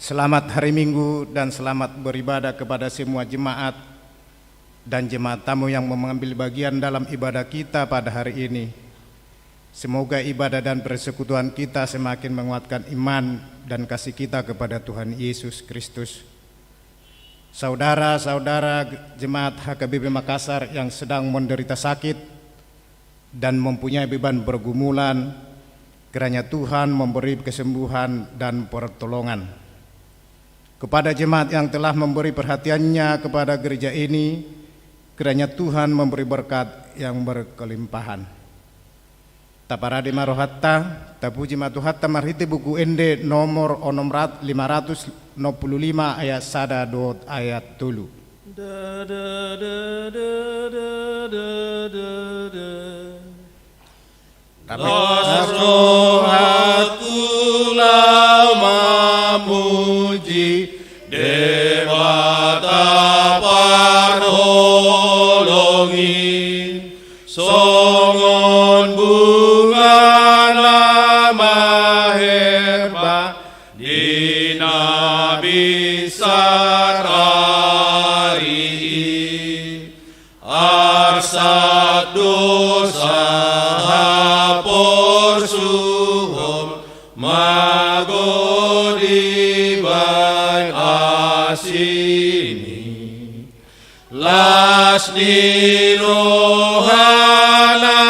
Selamat hari Minggu dan selamat beribadah kepada semua jemaat dan jemaat tamu yang mengambil bagian dalam ibadah kita pada hari ini. Semoga ibadah dan persekutuan kita semakin menguatkan iman dan kasih kita kepada Tuhan Yesus Kristus. Saudara-saudara jemaat HKBP Makassar yang sedang menderita sakit dan mempunyai beban pergumulan, kiranya Tuhan memberi kesembuhan dan pertolongan. Kepada jemaat yang telah memberi perhatiannya kepada gereja ini, kiranya Tuhan memberi berkat yang berkelimpahan. Taparade marohatta, tapuji matuhatta marhiti buku ende nomor 595 ayat sada dot ayat tulu. Memuji Dewata parholongi songon bunga nama herba di nabi sarari arsat dosa hapor suhum magodi bai asini las di rohana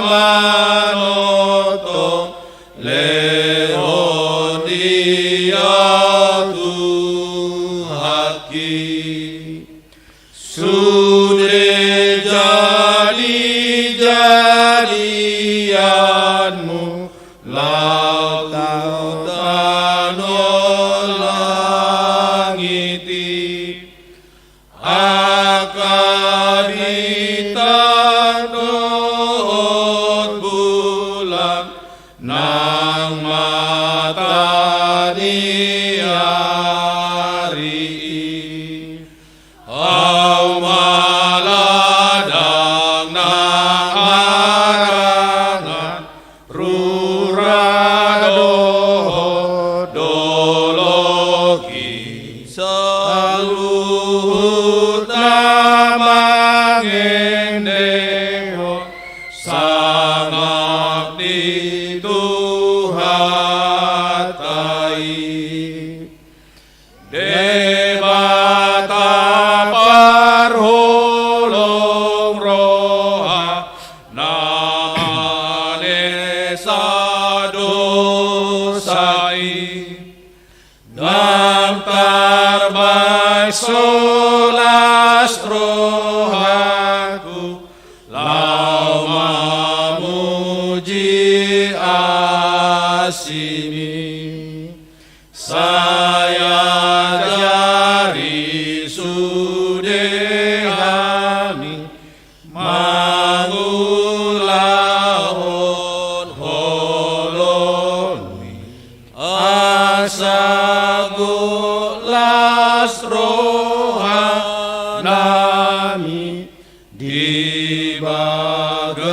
manoto leon dia Tuhaki sudah jadianmu lautan langiti akaditanot bulan nang matani hari au maladang nang arangan rurado dologi saluhut namang endeho sangak dituhatai Debata parholong roha namane sadosai daftar baik solas rohaku lau mamuji asini saya jari sudehani mangulahon holoni asagulas rohanami di bagasan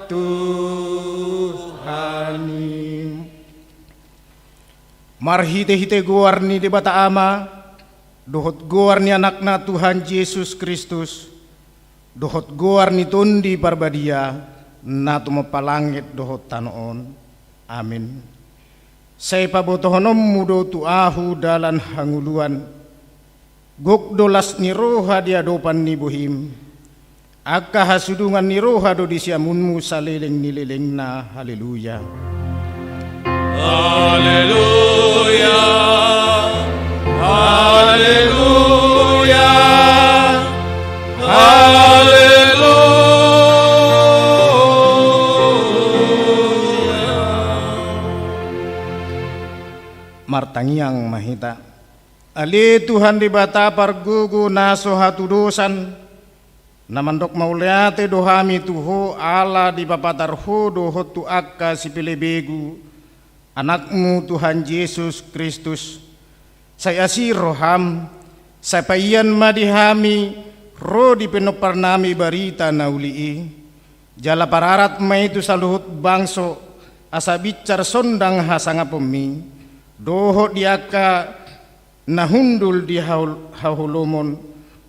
Tuhani. Marhite-hite guarni di bata ama, dohot guarni anakna Tuhan Yesus Kristus, dohot guarni tundi parbadia, natu mapalangit dohot tanoon. Amin. Saya pabotohonom mudo tu ahu dalan hanguluan, gok dolas ni roha dia dopan ni bohim, akka hasudungan ni roha do disiamunmu saleleng nileleng na haleluya. Haleluya, haleluya, haleluya. Martangiang mahita. Ali Tuhan di bata pargugu naso hatu dosan. Namandok mauliate dohami tuho ala di papatar ho dohot tu akka si pilebegu. Anakmu Tuhan Yesus Kristus, saya si roham, saya payan madihami, ro di penoparnami barita naulii, jala pararat maitu saluhut bangso, asa bicar sondang hasanga pemi, dohot diaka nahundul di hahulumon,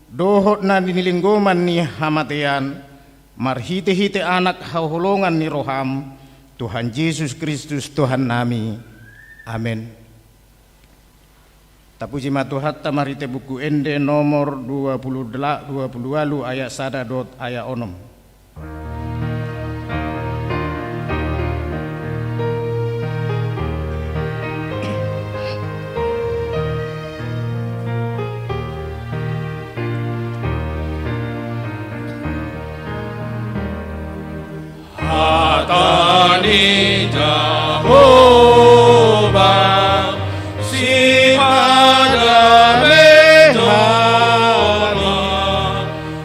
dohot na dinilinggoman ni hamatean, marhite-hite anak hahulongan ni roham, Tuhan Yesus Kristus Tuhan nami. Amin. Tapuji matuhat tamarite buku ende nomor 20 ayat 1 ayat 6. Hatani Jehovah si madamehama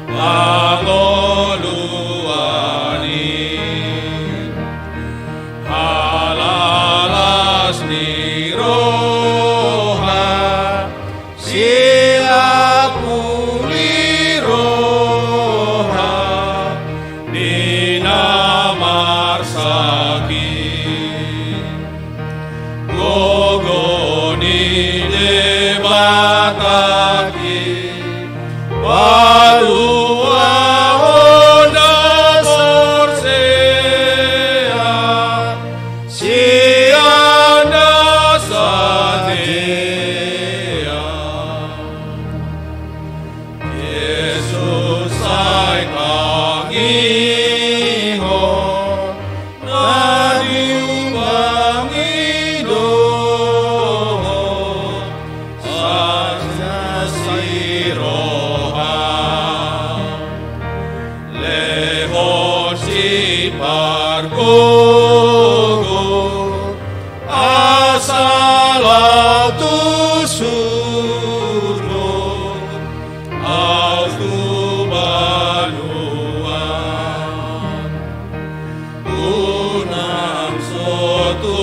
pangoluani halalas ni roha sila puli roha Gogoni debataki Wadua onda porsea Sianda sadea Yesus sai kangihon na diubangi Pargogo asalatu surgo austubaluan unam sotu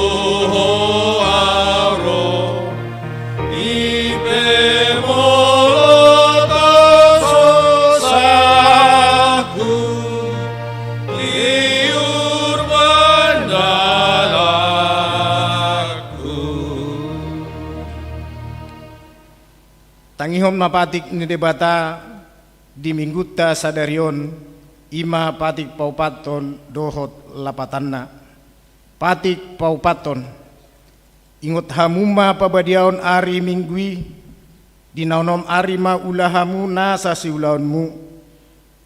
hoaro ipe molotos saku Tangihom na patik ni debata di mingguta sadarion ima patik paupaton dohot lapatanna patik paupaton ingot hamuma pabadiaon ari minggui dinaunom ari ma ulahamu nasa siulaonmu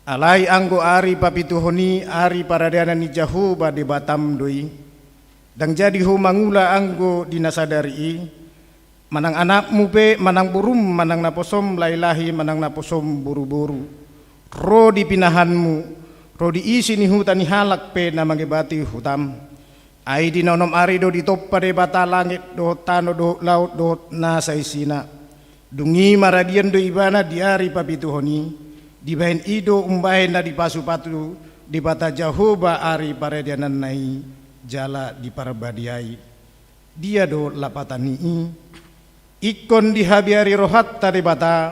alai anggo ari papituhoni ari paradana ni Jehovah debatam doi dang jadi humangula anggo dinasadari manang anakmu pe manang burum manang naposom lailahi manang naposom buru-buru ro di pinahanmu ro di isi ni hutan ni halak pe na mangebati hutam ai di nonom ari do di toppa de bata langit do tano do laut do na saisina dungi maradian do ibana di ari papituhoni di bahen ido umbahen na di pasu-patu di bata Jehovah ari paredianan nai jala di parabadiai dia do lapatani ikon dihabiari rohatta di bata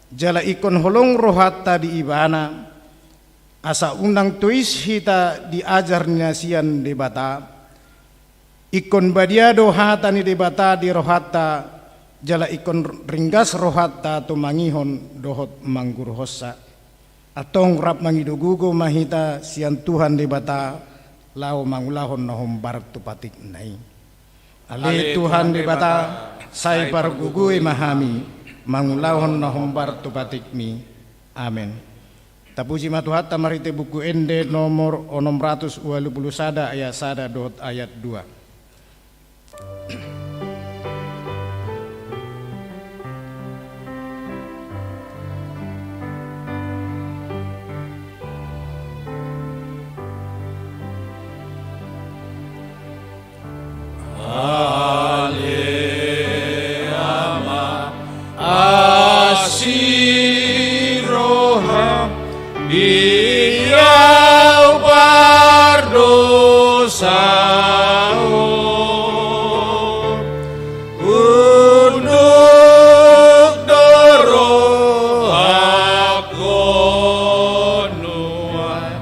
jala ikon holong rohatta di ibana asa undang tuis hita diajarnya sian di bata ikon badiado hatani di bata di rohatta jala ikon ringgas rohatta tu mangihon dohot manggur hossa atong rap mangidugugo mahita sian Tuhan di bata lau mangulahon nahom barak tu patik nai ale Tuhan di bata sai pargugui mahami mangulahon na humbar tupatikmi. Amen. Tapuji matuhat tamarite buku ende nomor 621 ayat 1 ayat 2. Biyau berdosa untuk doroh akonuan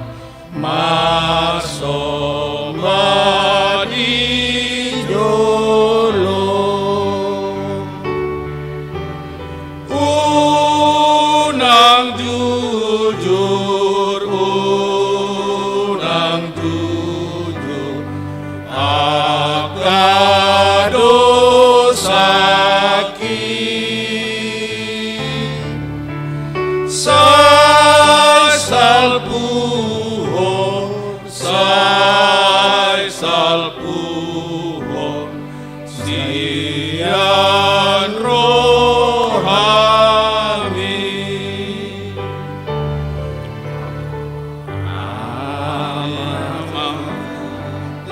masoma di jolo jujur unang jujur akadosaki sai salpuhon sian rohami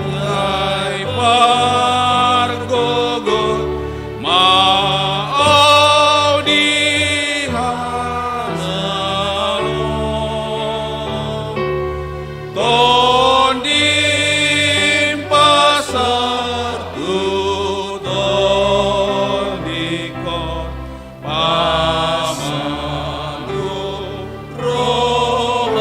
Yai pargogot mau dihanalo tondim pasar tutondikon pamanu rohakon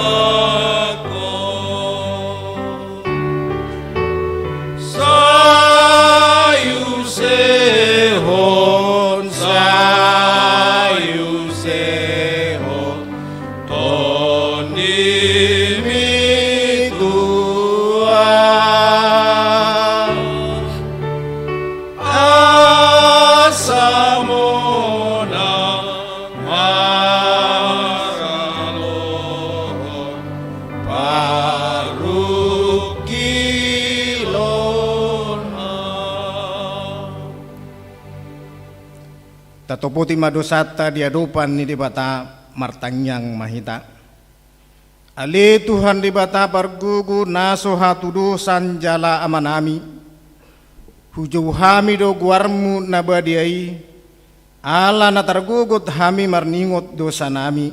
sayu sehon tondimi tuan asamona maralohon parukilon Tatoputi madosata diadupan ni dibata martanyang mahita. Ali Tuhan dibata pargugu naso hatudu sanjala amanami. Hujau hami do guarmu nabadiai. Ala natargugut hami marningot dosa nami.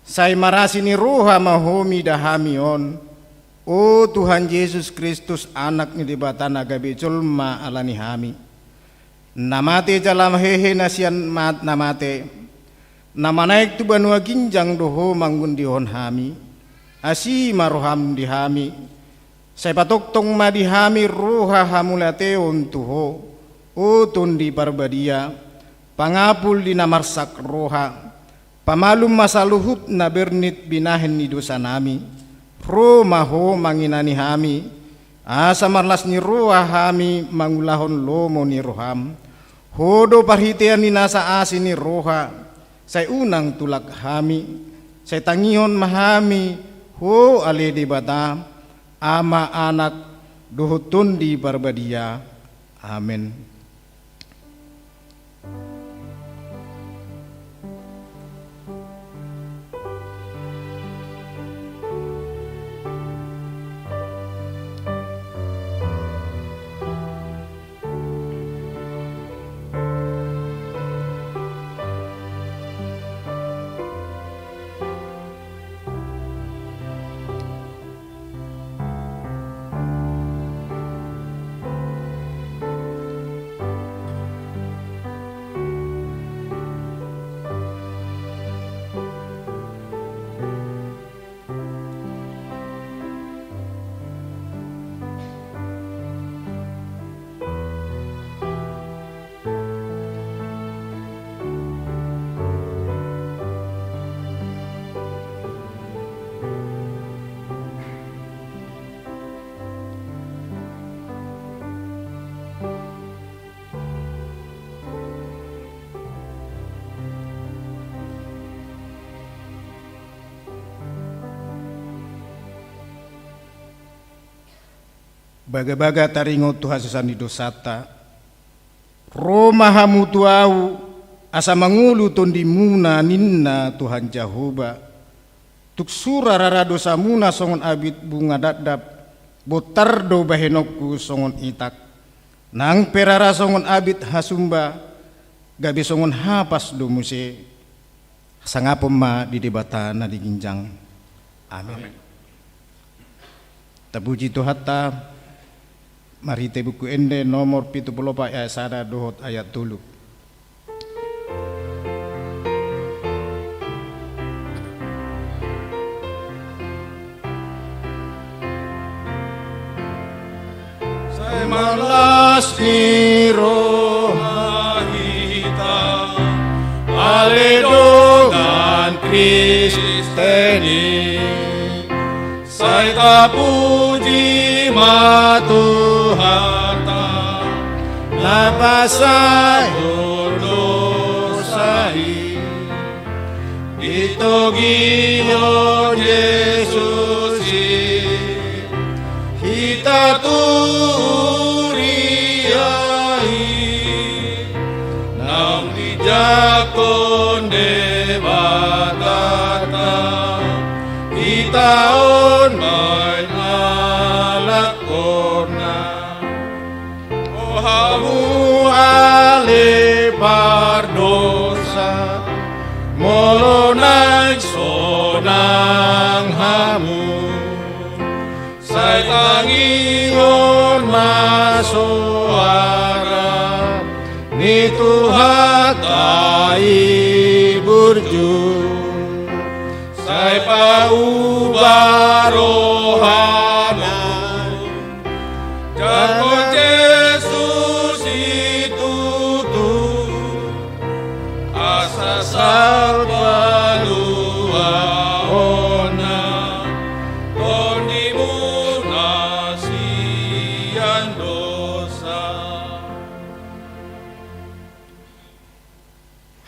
Say marasi ni roha mahomi dahami on. O Tuhan Yesus Kristus anak ni dibata nagabicul ma alani hami. Namate jalam hehe nasian mat namate namanaik tu banua ginjang doho manggun dihon hami asi maroham dihami saya patok tong madihami roha hamulate ontuho o tundi parbadia pangapul di namarsak roha pamalum masaluhut na bernit binahen ni dosa nami ro maho manginani hami asa marlas ni roha hami mangulahon lomo ni roham hodo parhitean ni nasa asin ni roha say unang tulak hami say tangihon mahami ho ale di bata ama anak duhutun di barbadia amen. Baga-baga taringot Tuhan sesani dosata Roma hamutuau asa mangulu tondi muna ninna Tuhan Jehovah tuk sura rara dosa muna songon abit bunga dadap botardo bahenokku songon itak nang perara songon abit hasumba gabi songon hapas do muse sangapom ma di debata na diginjang amin. Tabuji Tuhan ta Marite buku ende nomor 74 ayat sada dohot ayat 3. Saya malas ni rohahita Aledogan Kristus Kristeni Saita puji ma Tuhan ta Napasay Dosai Ito Ginoon Jesus Hita turiai Nam dijakon debatata Itaon may alakona O hamu ale pardosa Molo nagsonang hamu Say tangingon masoara Ni Tuhan tai burju Say paubarohanan Jako Jesus itu asa salvalua ona Tondi munasian dosa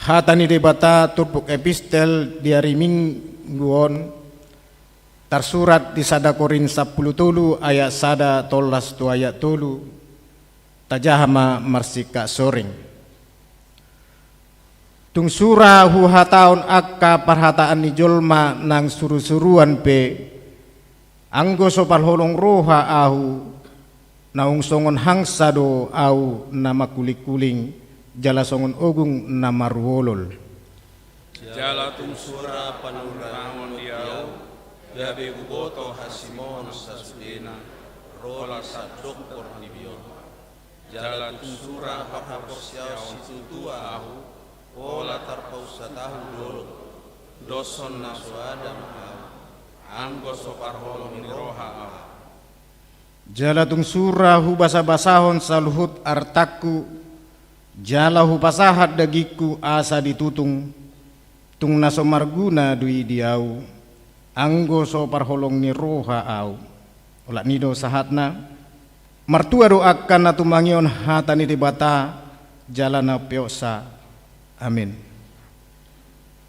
Hatani debata turpuk epistel diari mingguon tersurat di sada Korin 10 tulu ayat sada tolas tu ayat tulu tajahama marsika soring tung surah hataun akka parhataan ni jolma nang suru-suruan pe anggo sopal holong roha ahu naung songon hangsado au nama kulik-kuling jala songon ogung nama ruolol Jala tung sura panuntangon diau Yabe buboto hasimon sasudena Rola sadok por nibion Jala tung sura pahaporsiao situtua ahu Ola tarpausatahu dolo Doson nasuadam ahu Anggo soparholong ni roha ahu jala tung surah hu basa-basahon saluhut artaku jala hu pasahat dagiku asa ditutung tung naso marguna dui diau anggo so parholong ni roha au olak nido sahatna martua doakan na tumangion hatani dibata jalana peosa amin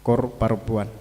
kor parupuan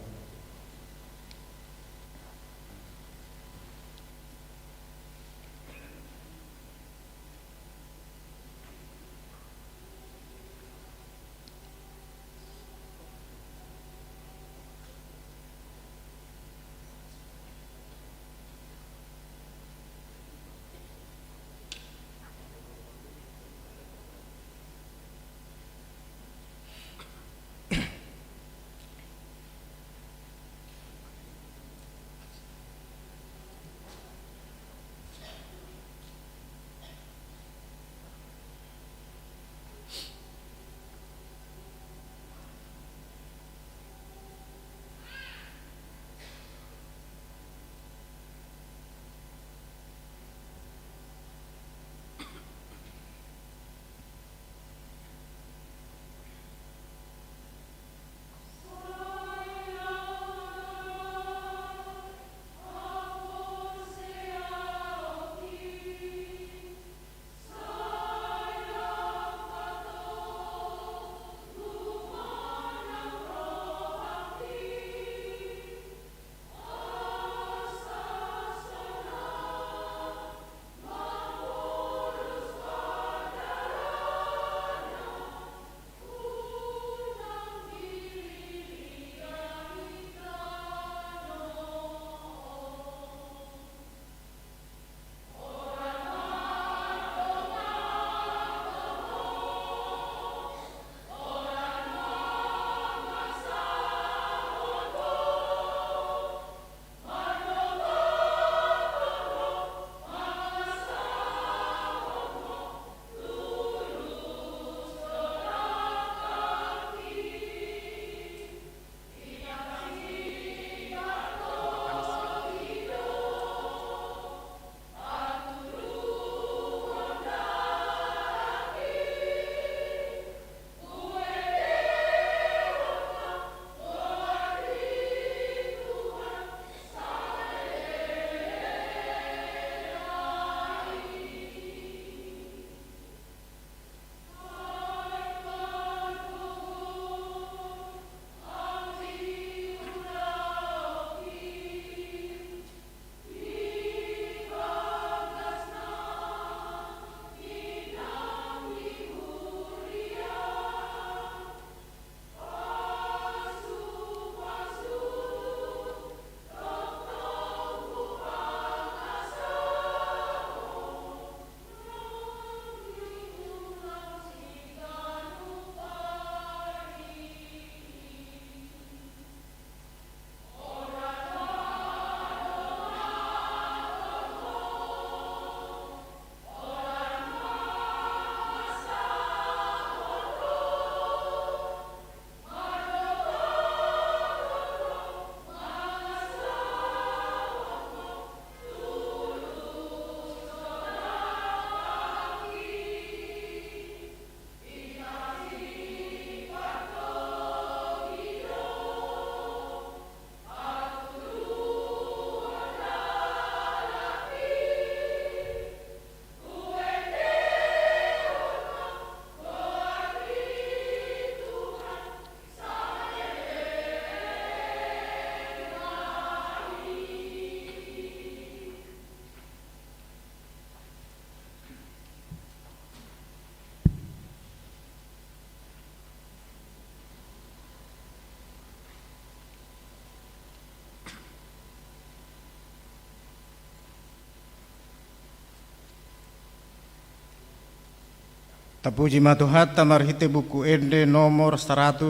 Tapuji matuhat tamarhite buku ende nomor 104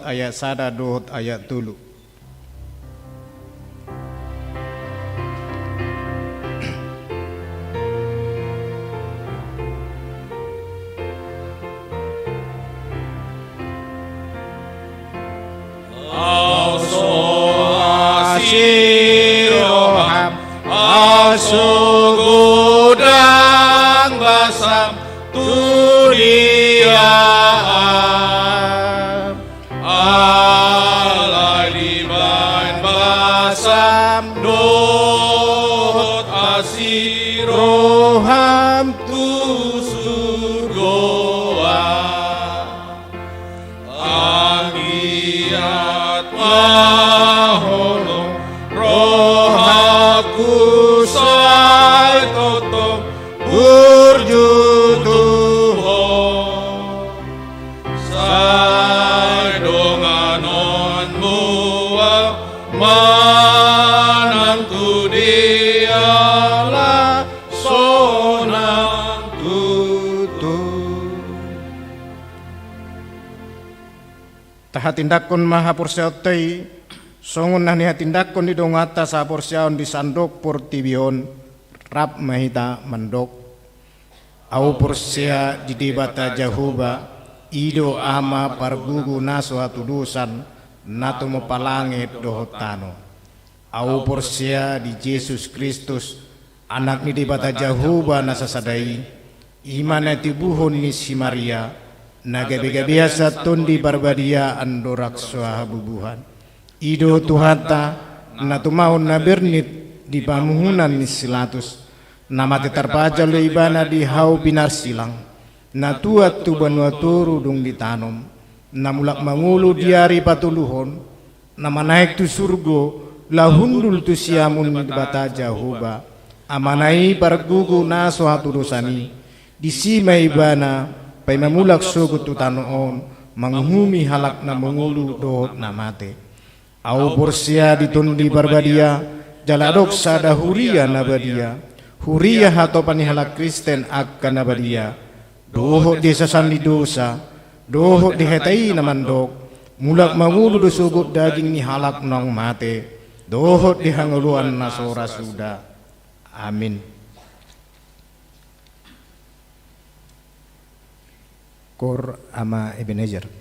ayat 1 dohot ayat 3. Asiroham asugudang basam turiaan alai diban basam dot asiroham tusurgoa agiat maholong rohaku sai toto burjutuho sai donganon mua manantu diala sonang tutu. Tahatindakon maha porsiautei songon nani hatindakon di dongata sa porsiaon di sandok portibion rap mahita mandok au porsia di debata jahuba ido ama pargugu naso hatudusan nato mo palangit dohotano au porsia di Yesus Kristus anak ni debata jahuba nasasadai imana tibuhon ni si Maria nagabiga biasa tundi barbadia andorak suah bubuhan ido tuhata natumahon na bernit di pamuhunan ni silatus nama terpaja lo ibana di hau binar silang na tuat tu banua turu dung ditanom na mulak mangulu diari patuluhon nama naik tu surgo lahundul tu siamun di bata jahuba amanai pargugu naso hatudosani di sima ibana pai mamulak sugut tu tanoon manghumi halak na mangulu dohot na mate au porsia ditundi barbadia jaladok sada huria nabadia huria hato panihalak Kristen akan nabadia dohot di sasandi dosa dohot di hetai namandok mulak mangulu dosugut daging ni halak nong mate dohot di hanguluan nasora suda. Amin. Kor ama Ebenezer.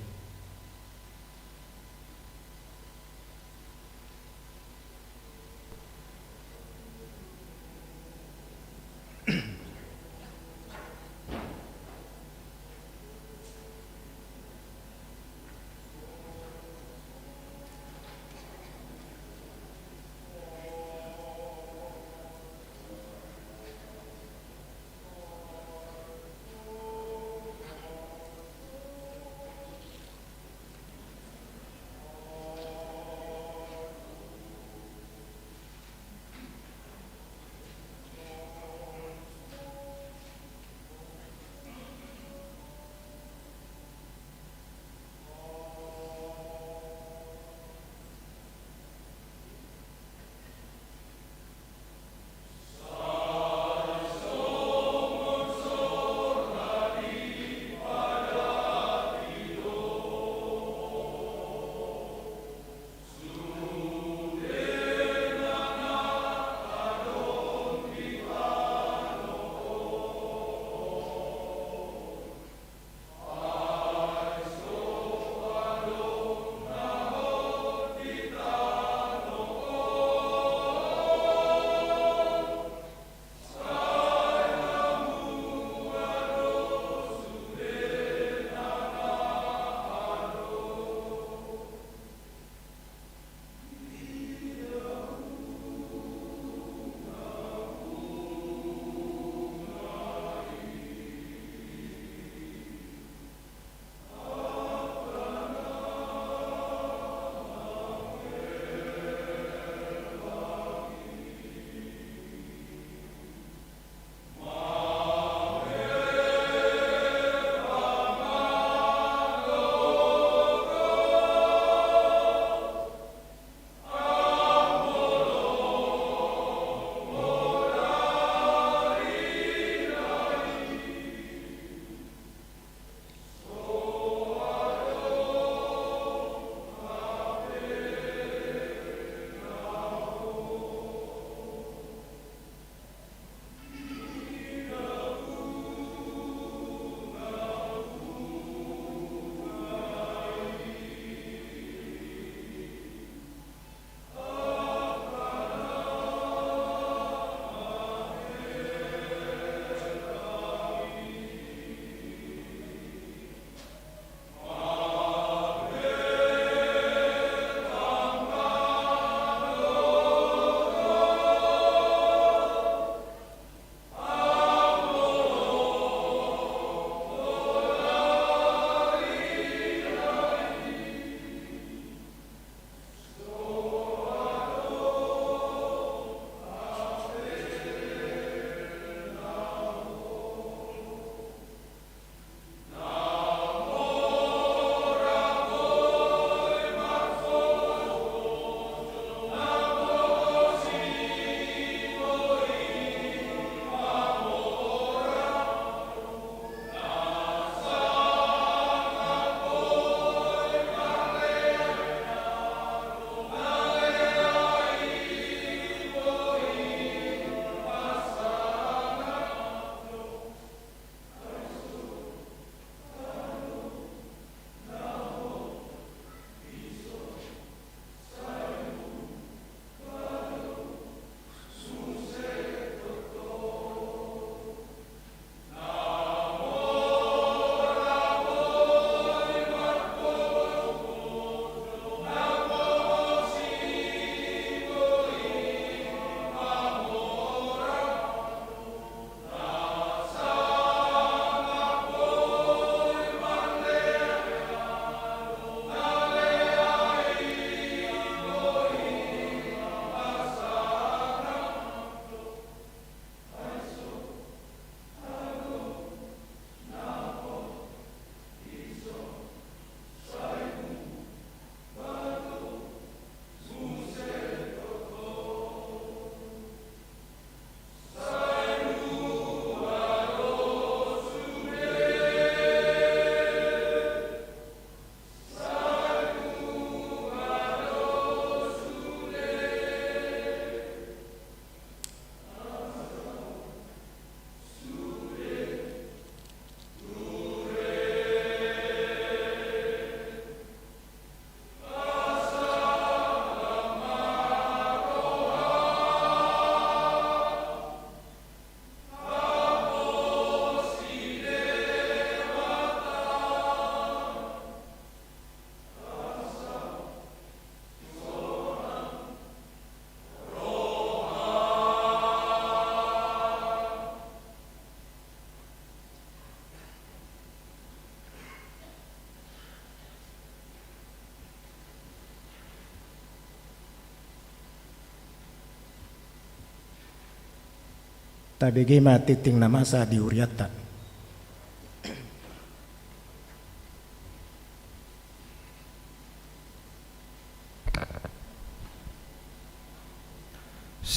tabegema titing namasa diuriata.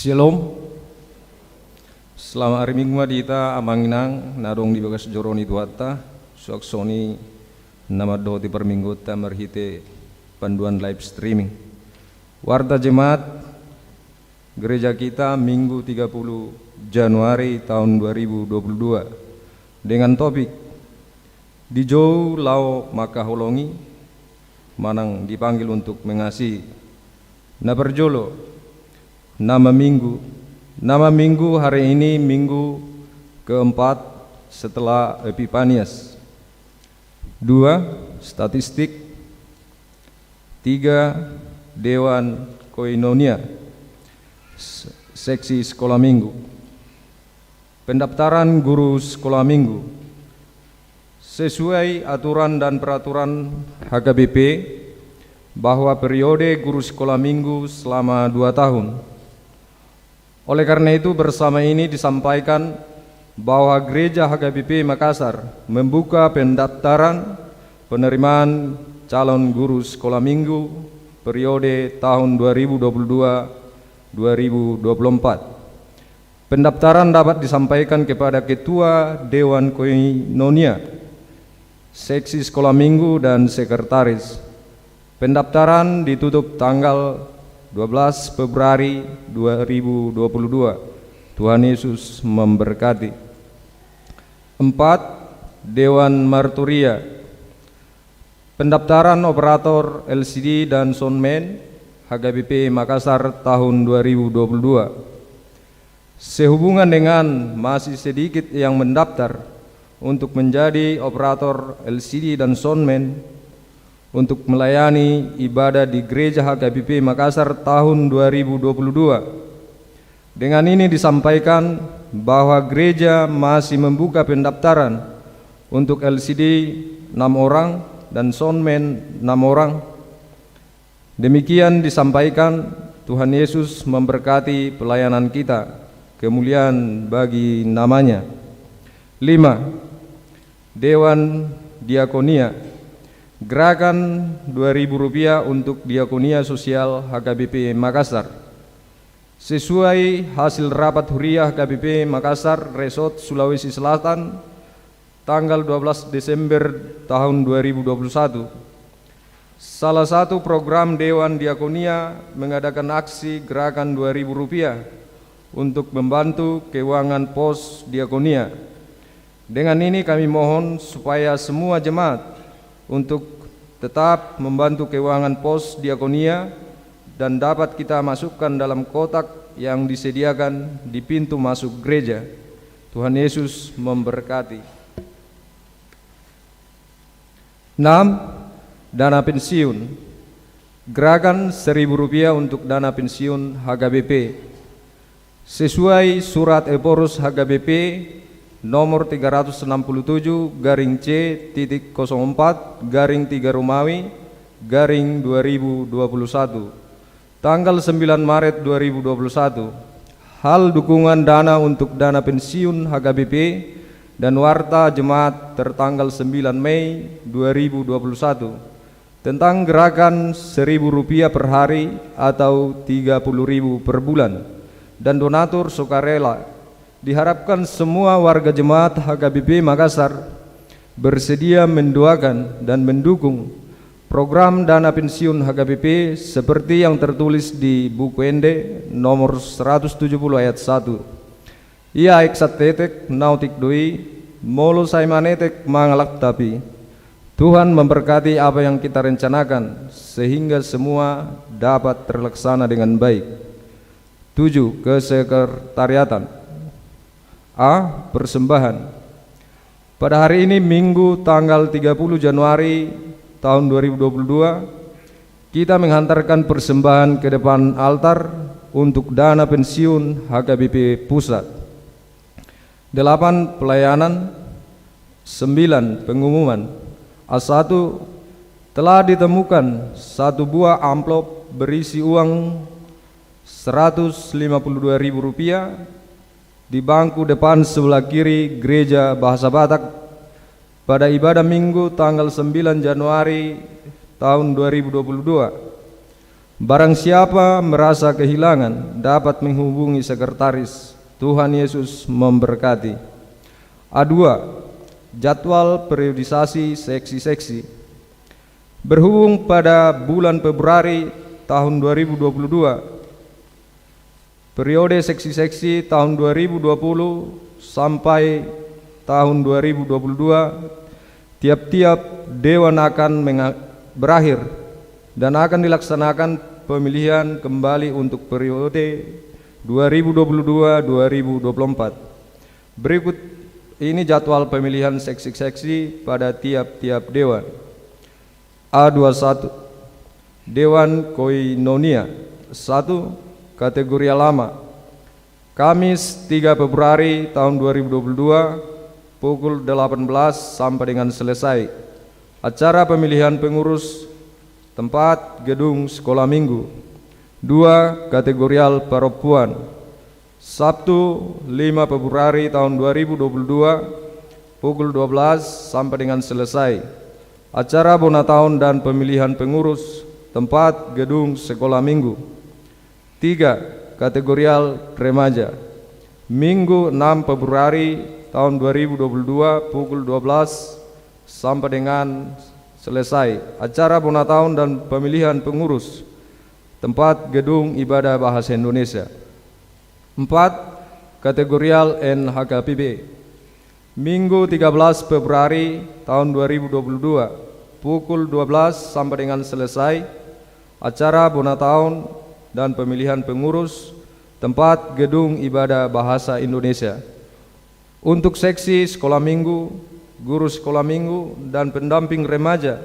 Shalom. Selamat hari Minggu dita amanginang nadong di bagas joroni tuata suaksoni nama do di perminggu ta merhite panduan live streaming. Warta jemaat gereja kita Minggu 30 Januari tahun 2022 dengan topik di jauh lau maka holongi manang dipanggil untuk mengasihi. Na berjolo Nama minggu hari ini minggu keempat setelah Epifanias. 2. Statistik. 3. Dewan Koinonia seksi sekolah minggu. Pendaftaran guru sekolah minggu sesuai aturan dan peraturan HKBP bahwa periode guru sekolah minggu selama 2 tahun. Oleh karena itu bersama ini disampaikan bahwa Gereja HKBP Makassar membuka pendaftaran penerimaan calon guru sekolah minggu periode tahun 2022-2024. Pendaftaran dapat disampaikan kepada Ketua Dewan Koinonia, Seksi Sekolah Minggu dan Sekretaris. Pendaftaran ditutup tanggal 12 Februari 2022. Tuhan Yesus memberkati. 4. Dewan Marturia. Pendaftaran operator LCD dan soundman HKBP Makassar tahun 2022. Sehubungan dengan masih sedikit yang mendaftar untuk menjadi operator LCD dan soundman untuk melayani ibadah di Gereja HKBP Makassar tahun 2022. Dengan ini disampaikan bahwa gereja masih membuka pendaftaran untuk LCD 6 orang dan soundman 6 orang. Demikian disampaikan. Tuhan Yesus memberkati pelayanan kita, kemuliaan bagi namanya. 5. Dewan Diakonia. Gerakan Rp2.000 untuk Diakonia Sosial HKBP Makassar sesuai hasil rapat huriah HKBP Makassar Resort Sulawesi Selatan tanggal 12 Desember tahun 2021. Salah satu program Dewan Diakonia mengadakan aksi gerakan Rp2.000 untuk membantu keuangan pos Diakonia. Dengan ini kami mohon supaya semua jemaat untuk tetap membantu keuangan pos Diakonia dan dapat kita masukkan dalam kotak yang disediakan di pintu masuk gereja. Tuhan Yesus memberkati. 6. Dana pensiun. Gerakan Rp1.000 untuk dana pensiun HKBP sesuai surat Eporus HKBP nomor 360-4-3 Romawi-2021 tanggal 9 Maret 2021. Hal dukungan dana untuk dana pensiun HKBP dan warta jemaat tertanggal 9 Mei 2021 tentang gerakan Rp1.000 per hari atau Rp30.000 per bulan dan donatur sukarela. Diharapkan semua warga jemaat HKBP Makassar bersedia mendoakan dan mendukung program dana pensiun HKBP seperti yang tertulis di buku Ende nomor 170 ayat 1. Ia eksatetek nautik doi molo saimanetek mangalak tapi. Tuhan memberkati apa yang kita rencanakan sehingga semua dapat terlaksana dengan baik. 7. Kesekretariatan. A. Persembahan. Pada hari ini Minggu tanggal 30 Januari tahun 2022 kita menghantarkan persembahan ke depan altar untuk dana pensiun HKBP Pusat. 8. Pelayanan. 9. Pengumuman. A1. Telah ditemukan satu buah amplop berisi uang Rp152.000 di bangku depan sebelah kiri Gereja Bahasa Batak pada ibadah Minggu tanggal 9 Januari tahun 2022. Barang siapa merasa kehilangan dapat menghubungi sekretaris. Tuhan Yesus memberkati. A2. Jadwal periodisasi seksi-seksi. Berhubung pada bulan Februari tahun 2022, periode seksi-seksi tahun 2020 sampai tahun 2022, tiap-tiap dewan akan berakhir dan akan dilaksanakan pemilihan kembali untuk periode 2022-2024. Berikut ini jadwal pemilihan seksi-seksi pada tiap-tiap dewan. A21. Dewan Koinonia 1. Kategori lama. Kamis 3 Februari tahun 2022 pukul 18 sampai dengan selesai. Acara pemilihan pengurus, tempat gedung sekolah minggu. 2. Kategorial perempuan. Sabtu 5 Februari tahun 2022 pukul 12 sampai dengan selesai. Acara bona tahun dan pemilihan pengurus, tempat gedung sekolah minggu. 3. Kategorial remaja. Minggu 6 Februari tahun 2022 pukul 12 sampai dengan selesai. Acara bona tahun dan pemilihan pengurus, tempat gedung ibadah bahasa Indonesia. 4. Kategorial NHKPB. Minggu 13 Februari tahun 2022 pukul 12 sampai dengan selesai. Acara bona tahun dan pemilihan pengurus, tempat gedung ibadah bahasa Indonesia. Untuk seksi sekolah minggu, guru sekolah minggu, dan pendamping remaja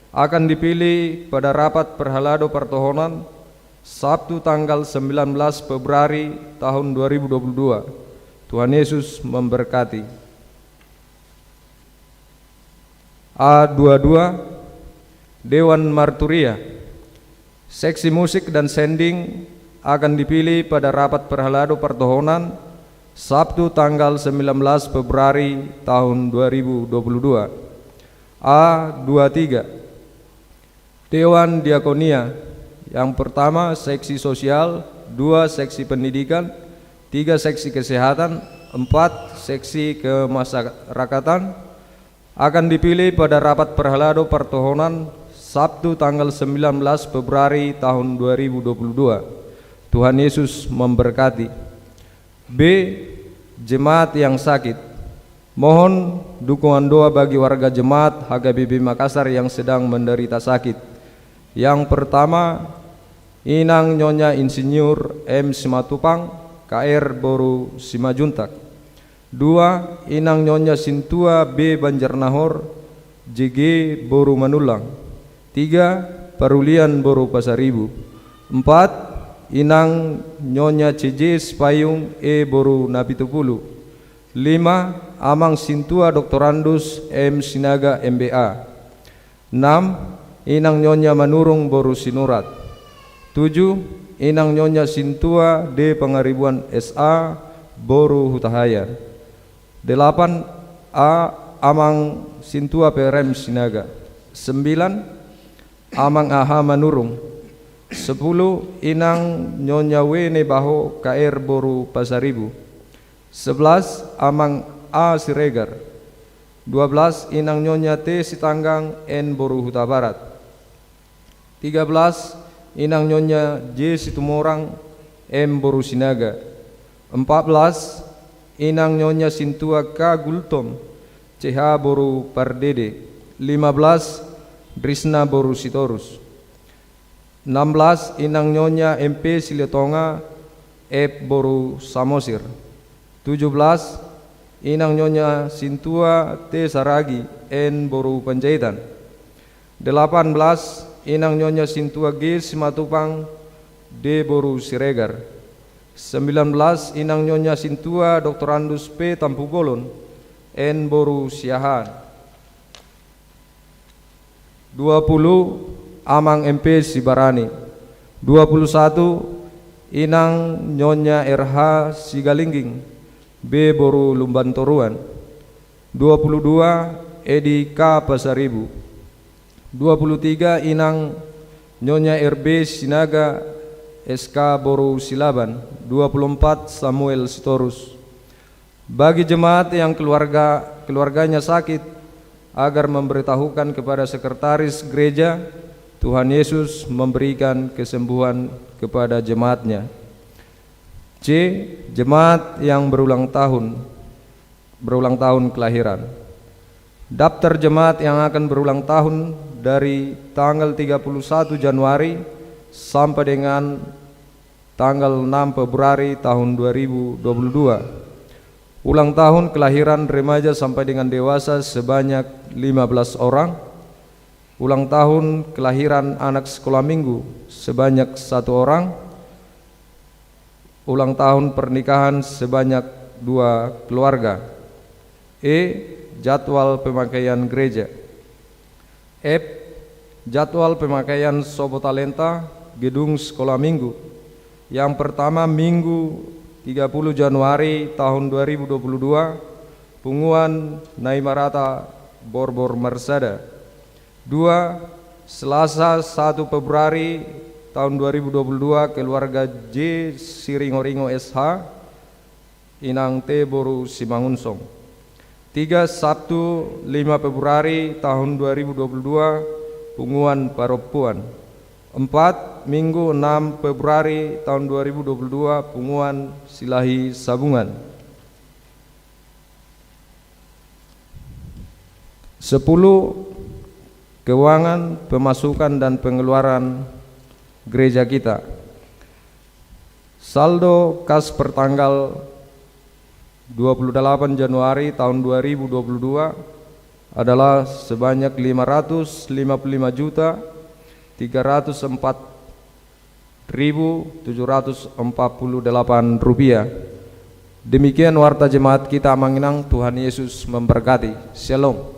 akan dipilih pada rapat perhalado pertohonan Sabtu tanggal 19 Februari tahun 2022. Tuhan Yesus memberkati. A22. Dewan Marturia. Seksi musik dan sending akan dipilih pada rapat perhalado pertohonan Sabtu tanggal 19 Februari tahun 2022. A23. Dewan Diakonia. Yang pertama seksi sosial, 2 seksi pendidikan, 3 seksi kesehatan, 4 seksi kemasyarakatan akan dipilih pada rapat perhalado pertohonan Sabtu tanggal 19 Februari tahun 2022. Tuhan Yesus memberkati. B. Jemaat yang sakit. Mohon dukungan doa bagi warga jemaat HKBP Makassar yang sedang menderita sakit. Yang pertama, Inang Nyonya Insinyur M. Simatupang, KR Boru Simajuntak. 2. Inang Nyonya Sintua B. Banjarnahor, JG Boru Manulang. 3. Parulian Boru Pasaribu. 4. Inang Nyonya CJ Spayung E. Boru Napitupulu. 5. Amang Sintua Doktorandus M. Sinaga MBA. 6. Inang Nyonya Manurung Boru Sinurat. 7. Inang Nyonya Sintua D. Pangaribuan SA Boru Hutahaya. 8. Amang Sintua PRM Sinaga. 9. Amang Aha Manurung. 10. Inang Nyonya Wene Baho KR Boru Pasaribu. 11. Amang A Siregar. 12. Inang Nyonya T Sitanggang N Boru Huta Barat. 13. Inang Nyonya J Situmorang M Boru Sinaga. 14. Inang Nyonya Sintua K Gultom CH Boru Pardede. 15. Drisna Boru Sitorus. 16. Inang Nyonya MP Siletonga F Boru Samosir. 17. Inang Nyonya Sintua T Saragi N Boru Panjaitan. 18. Inang Nyonya Sintua G Simatupang D Boru Siregar. 19. Inang Nyonya Sintua Doktorandus P Tampugolon N Boru Siahan. 20. Amang MP Sibarani. 21. Inang Nyonya RH Sigalingging B. Boru Lumbantoruan. 22. Edi K. Pasaribu. 23. Inang Nyonya RB Sinaga SK Boru Silaban. 24. Samuel Sitorus. Bagi jemaat yang keluarganya sakit, agar memberitahukan kepada sekretaris gereja, Tuhan Yesus memberikan kesembuhan kepada jemaatnya. C. Jemaat yang berulang tahun kelahiran. Daftar jemaat yang akan berulang tahun dari tanggal 31 Januari sampai dengan tanggal 6 Februari tahun 2022. Ulang tahun kelahiran remaja sampai dengan dewasa sebanyak 15 orang. Ulang tahun kelahiran anak sekolah minggu sebanyak 1 orang. Ulang tahun pernikahan sebanyak 2 keluarga. E. Jadwal pemakaian gereja. F. Jadwal pemakaian Sobotalenta gedung sekolah minggu. Yang pertama, Minggu 30 Januari tahun 2022, Punguan Naimarata Borbor Marsada. 2. Selasa 1 Februari tahun 2022, keluarga J Siringoringo SH, Inang T Boru Simangunsong. 3. Sabtu 5 Februari tahun 2022, Punguan Paropuan. 4. Minggu 6 Februari tahun 2022, Punguan Silahi Sabungan. 10. Keuangan, pemasukan dan pengeluaran gereja kita. Saldo kas pertanggal 28 Januari tahun 2022 adalah sebanyak 555.304.748 rupiah. Demikian warta jemaat kita Manginang. Tuhan Yesus memberkati. Shalom.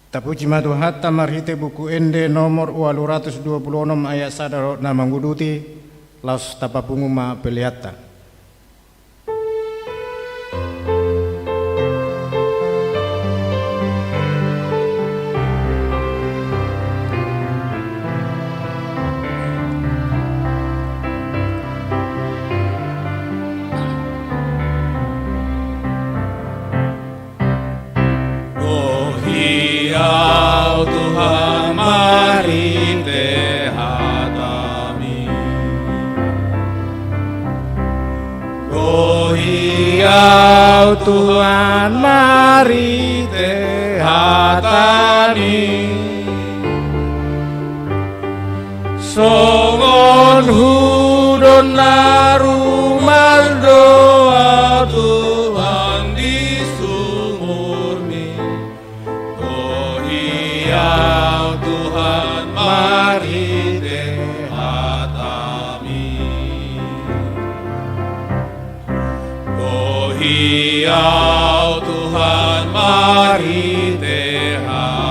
Tapuji madu hatta marhite buku ende nomor 226 ayat sadaro na mangguduti laus tapapunguma peliata. Hiau Tuhan mari tehatami. Oh hiau Tuhan mari tehatami. Songon hudon narumal doa Tuhan di sumurmi. Hiau Tuhan mari tehatami. Oh hiau Tuhan mari tehatami.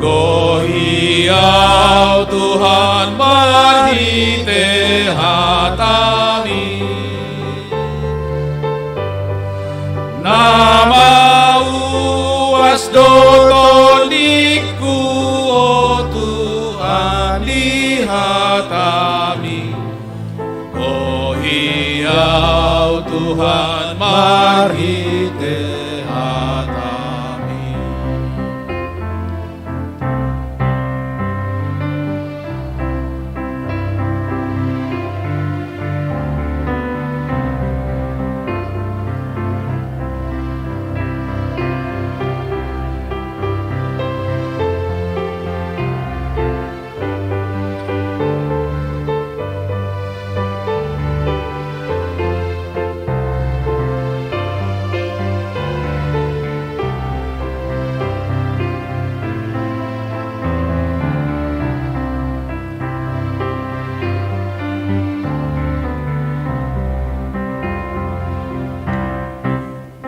Oh hiau Tuhan mari tehatami. Nama uas dotoniku, oh Tuhan dihatami. Oh hiau Tuhan mari tehatami.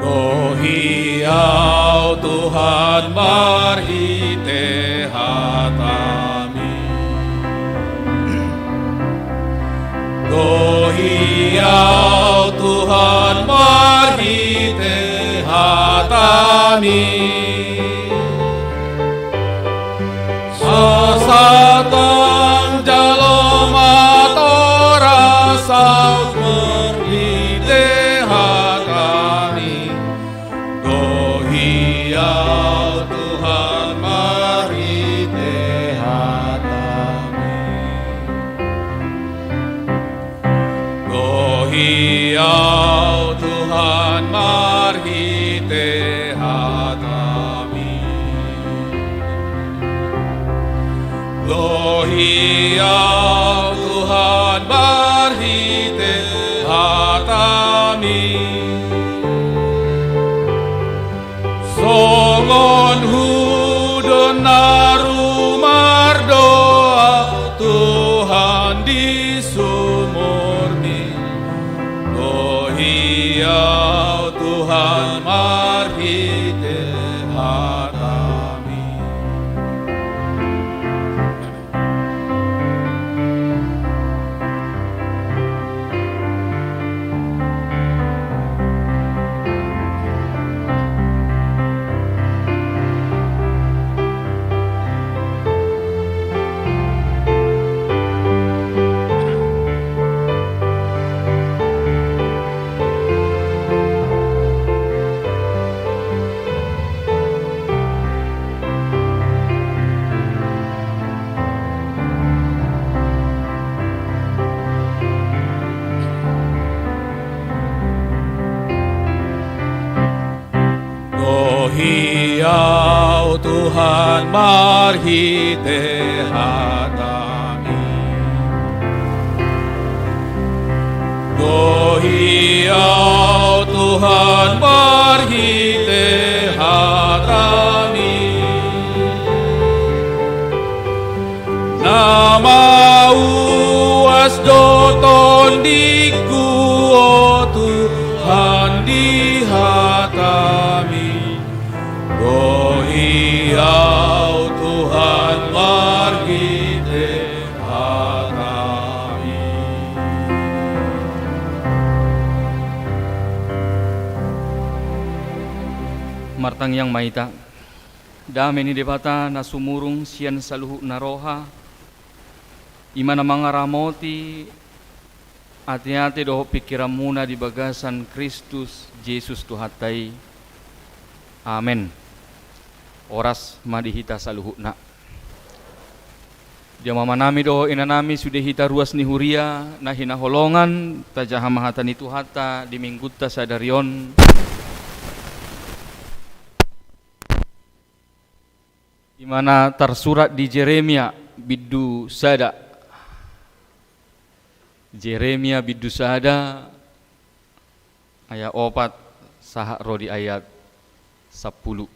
Oh hiau Tuhan mari tehatami. Tuhan marhite hatami Sasatan jalma tora saut marhite hatami Dohiau Tuhan marhite hatami Dohiau Tuhan marhite hatami Dohiau Tuhan marhite hatami Songon hudon narumar doa Tuhan di sumurni Dohiau Tuhan marhite hatami Dohiau Tuhan marhite hatami Dohiau Tuhan marhite hatami Nama uas doton diku oh Tuhan di hatami Dohiau Tuhan marhite hatami Martang yang maita dame ni debata na sumurung sian saluhu naroha imana mangaramoti ati-ati doho pikiran muna di bagasan Kristus Yesus Tuhatai. Amen. Oras madihita saluhuna. Dia mama nami doho ina nami sudah hita ruas ni huria na hinaholongan tajaha mahatan itu hata di mingguta sadarion. Di mana tersurat di Jeremia biddu sada. Jeremia biddu sada ayat 4 sahak rodi ayat 10.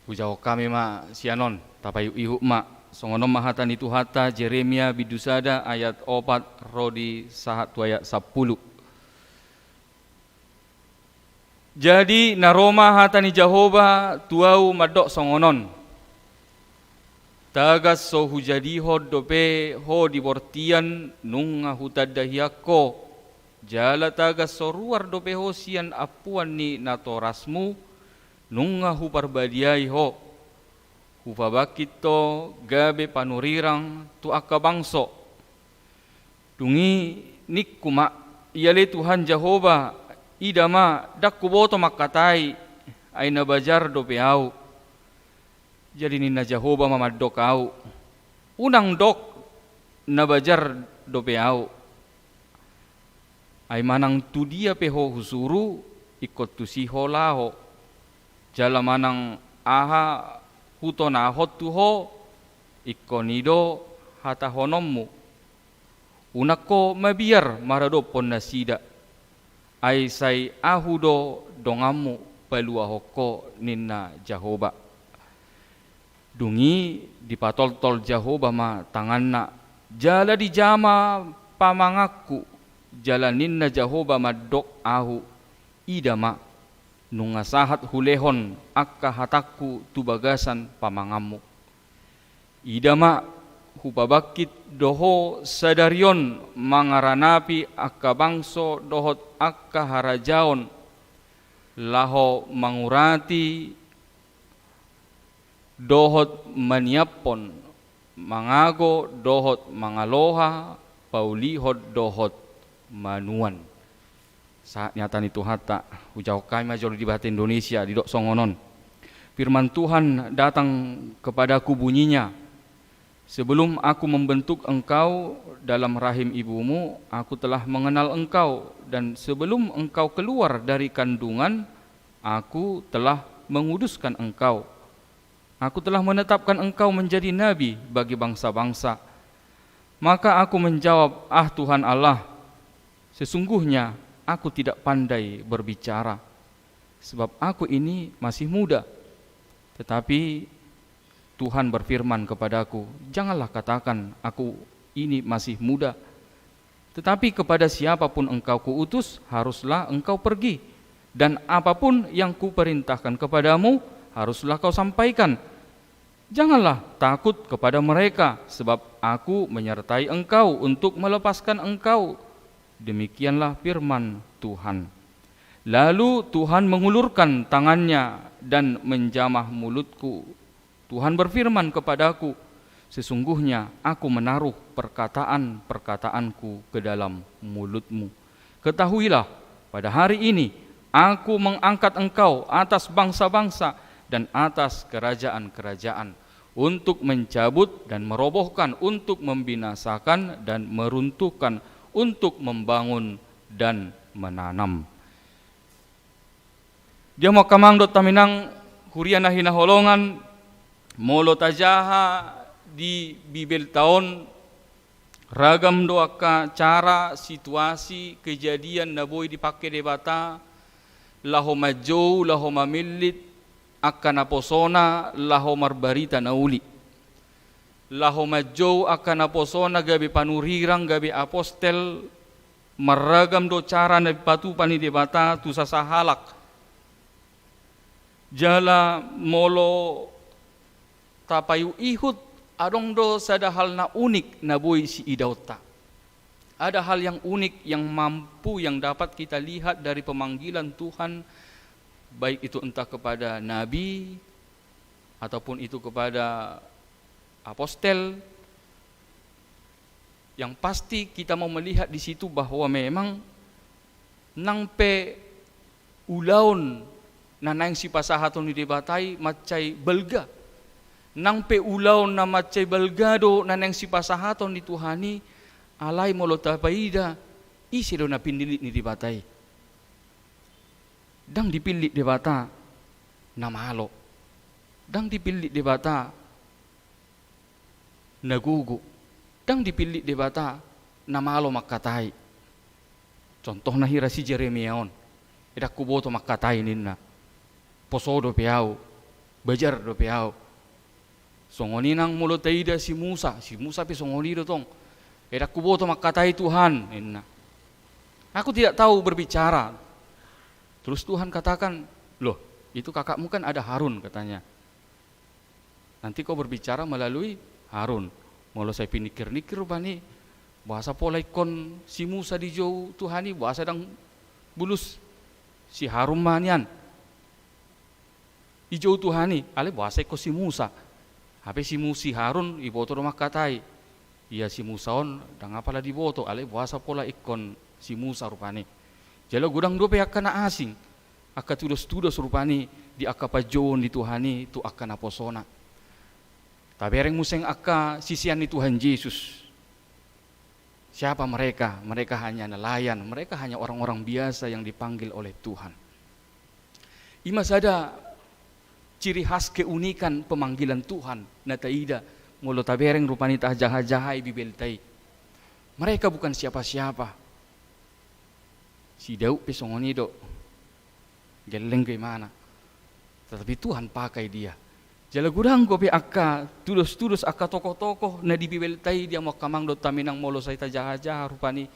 Ujau kami ma sianon tapayu ihu ma songonom mahatan itu hata Jeremia bidusada ayat 4 rodi sahat tu ayat 10. Jadi naroma hatani Jehovah tuau madok songonon tagas so hujadi hod dope ho dibortian nunga hutadahiyako jala tagas so ruar dope ho sian apuan ni natorasmu nunga hu parbadiai ho hu pabakito gabe panurirang tu akabangso dungi nikuma iale Tuhan Jehovah idama dakkuboto makatai ay nabajar do peau jadi nina Jehovah mamadok au unang dok nabajar do peau ay manang tu dia peho husuru ikot tu siho laho jala manang aha huto na hotu ho ikonido hata honommu unako mabiar marado pon nasida ai sai ahudo dongamu palua hoko ninna Jehovah dungi dipatol-tol Jehovah ma tanganna jala di jama pamangaku jala ninna Jehovah madok ahu idama nunga sahat hulehon akka hataku tu bagasan pamangamu idama hupabakit doho sadarion mangaranapi akka bangso dohot akka harajaon laho mangurati dohot maniapon mangago dohot mangaloha paulihot dohot manuan. Saat nyata itu hata ujau kami major di bahasa Indonesia di dok songonon. Firman Tuhan datang kepadaku bunyinya, sebelum aku membentuk engkau dalam rahim ibumu, aku telah mengenal engkau, dan sebelum engkau keluar dari kandungan, aku telah menguduskan engkau. Aku telah menetapkan engkau menjadi nabi bagi bangsa-bangsa. Maka aku menjawab, ah Tuhan Allah, sesungguhnya aku tidak pandai berbicara, sebab aku ini masih muda. Tetapi Tuhan berfirman kepadaku, janganlah katakan aku ini masih muda. Tetapi kepada siapapun engkau kuutus, haruslah engkau pergi. Dan apapun yang kuperintahkan kepadamu, haruslah kau sampaikan. Janganlah takut kepada mereka, sebab aku menyertai engkau untuk melepaskan engkau. Demikianlah firman Tuhan. Lalu Tuhan mengulurkan tangannya dan menjamah mulutku. Tuhan berfirman kepadaku, sesungguhnya aku menaruh perkataan-perkataanku ke dalam mulutmu. Ketahuilah, pada hari ini aku mengangkat engkau atas bangsa-bangsa dan atas kerajaan-kerajaan, untuk mencabut dan merobohkan, untuk membinasakan dan meruntuhkan, untuk membangun dan menanam. Dia mau kamang dot taminang huriana hinaholongan molo tajaha di bibel tahun ragam doaka cara situasi kejadian naboi dipakai debata laho majou laho mamilit akan aposona laho marbarita nauli laho majou akan aposona gabi panurirang gabi apostel maragam do cara nabi patu pani debata tu sasahalak jala molo tapayu ihut adong do sada hal na unik na boy si idauta. Ada hal yang unik yang mampu yang dapat kita lihat dari pemanggilan Tuhan, baik itu entah kepada nabi ataupun itu kepada apostel. Yang pasti kita mau melihat di situ bahwa memang nangpe ulaun nanang si pasahaton ni debatai macai belga. Nang pe ulaw na macay balgado na nang si pasahaton ni Tuhani alay molo tapaida isi do na pinili ni dibatay. Dang dipili debata na malo. Dang dipili debata nagugu. Dang dipili debata na malo makatay. Contoh na hira si Jeremiaon. Idak kuboto makatay ninna. Posodo piao. Bajar do piao. Songoni nang mulut taida si Musa pi songoni do tong. Edak kuboto makatai Tuhan. Inna. Aku tidak tahu berbicara. Terus Tuhan katakan, loh itu kakakmu kan ada Harun katanya. Nanti kau berbicara melalui Harun. Mula saya pinikir-nikir bani. Bahasa pola ikon si Musa di jauh Tuhani. Bahasa dang bulus si Harun manian. Di jauh Tuhani. Ale bahasa ikon si Musa. Hape si Musi Harun iboto rumah katai. Iya si Musaon dang apalah diboto ale bahasa pola ikon si Musa rupani. Jalo gudang dope akana asing. Aka tudos-tudos rupani di aka pajoon di Tuhani tu akana posona. Tabereng museng aka sisian di Tuhan Yesus. Siapa mereka? Mereka hanya nelayan, mereka hanya orang-orang biasa yang dipanggil oleh Tuhan. Ima sada ciri khas keunikan pemanggilan Tuhan nataida mulo tabereng rupani tah jaha-jahai bibeltai. Mereka bukan siapa-siapa. Si Daud pesongoni do geleng gimana. Tetapi Tuhan pakai dia. Jala gudang gope akka tulus-tulus akka tokoh-tokoh na di bibeltai dia mau kamang do taminang molo sai tah jaha-jaha rupani.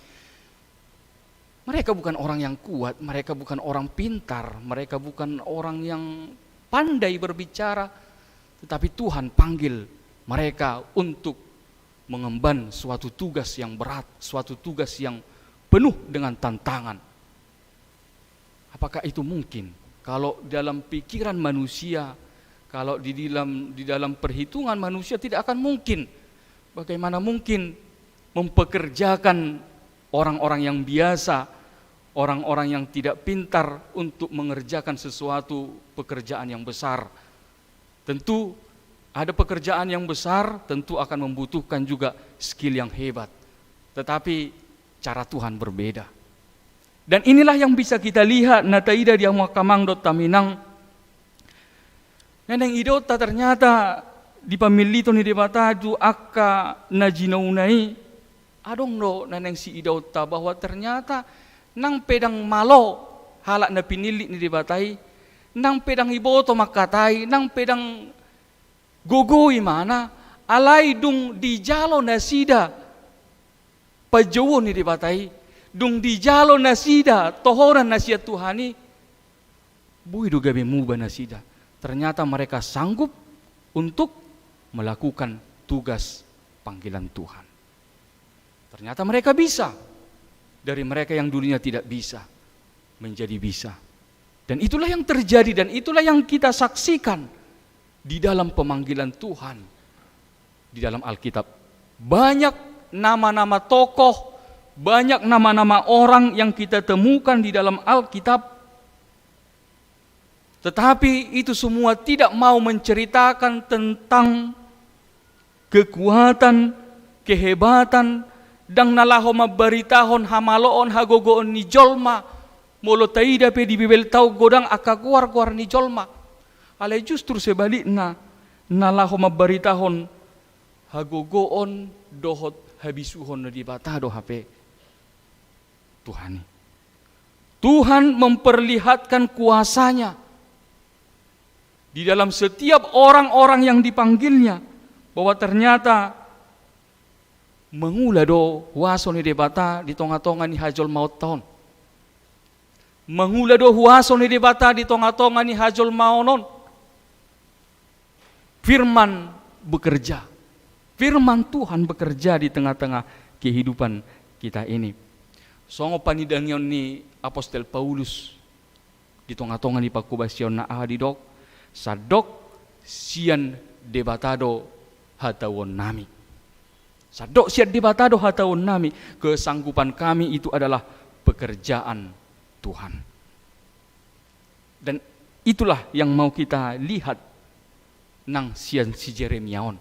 Mereka bukan orang yang kuat, mereka bukan orang pintar, mereka bukan orang yang pandai berbicara, tetapi Tuhan panggil mereka untuk mengemban suatu tugas yang berat, suatu tugas yang penuh dengan tantangan. Apakah itu mungkin? Kalau dalam pikiran manusia, kalau di dalam perhitungan manusia tidak akan mungkin. Bagaimana mungkin mempekerjakan orang-orang yang biasa, orang-orang yang tidak pintar untuk mengerjakan sesuatu pekerjaan yang besar? Tentu ada pekerjaan yang besar, tentu akan membutuhkan juga skill yang hebat. Tetapi cara Tuhan berbeda. Dan inilah yang bisa kita lihat nataida dia makamang dot taminang. Neneng idota ternyata di pamilito ni debata du akka najinaunai. Adong do neneng si idota bahwa ternyata nang pedang malo halak na pinili ni debatai, nang pedang iboto makatai, nang pedang gogoi mana alai dung di jalo nasida pajowo ni debatai, dung di jalo nasida tohoran nasihat Tuhani bui do gabe muba nasida. Ternyata mereka sanggup untuk melakukan tugas panggilan Tuhan. Ternyata mereka bisa. Dari mereka yang dulunya tidak bisa menjadi bisa. Dan itulah yang terjadi dan itulah yang kita saksikan di dalam pemanggilan Tuhan di dalam Alkitab. Banyak nama-nama tokoh, banyak nama-nama orang yang kita temukan di dalam Alkitab. Tetapi itu semua tidak mau menceritakan tentang kekuatan, kehebatan, dang nalaho mabaritahon hamaloon hagogoon ni jolma, molo taida pe di bibel tau godang akakuar-kuar ni jolma. Alay justru sebaliknya nalaho mabaritahon hagogoon dohot habisuhon di batado hape Tuhan. Tuhan memperlihatkan kuasanya di dalam setiap orang-orang yang dipanggilnya, bahwa ternyata mengula do huaso ni debata di tonga-tonga ni hajol maut tahun. Mengula do huaso ni debata di tonga-tonga ni hajol maonon. Firman bekerja. Firman Tuhan bekerja di tengah-tengah kehidupan kita ini. Songo panidangyon ni Apostel Paulus di tengah-tengah ni pakubasyon na ahadidok sadok sian debatado hatawon nami. Sadok sian debatado hatawon nami. Kesanggupan kami itu adalah pekerjaan Tuhan. Dan itulah yang mau kita lihat nang sian si Jeremiaon.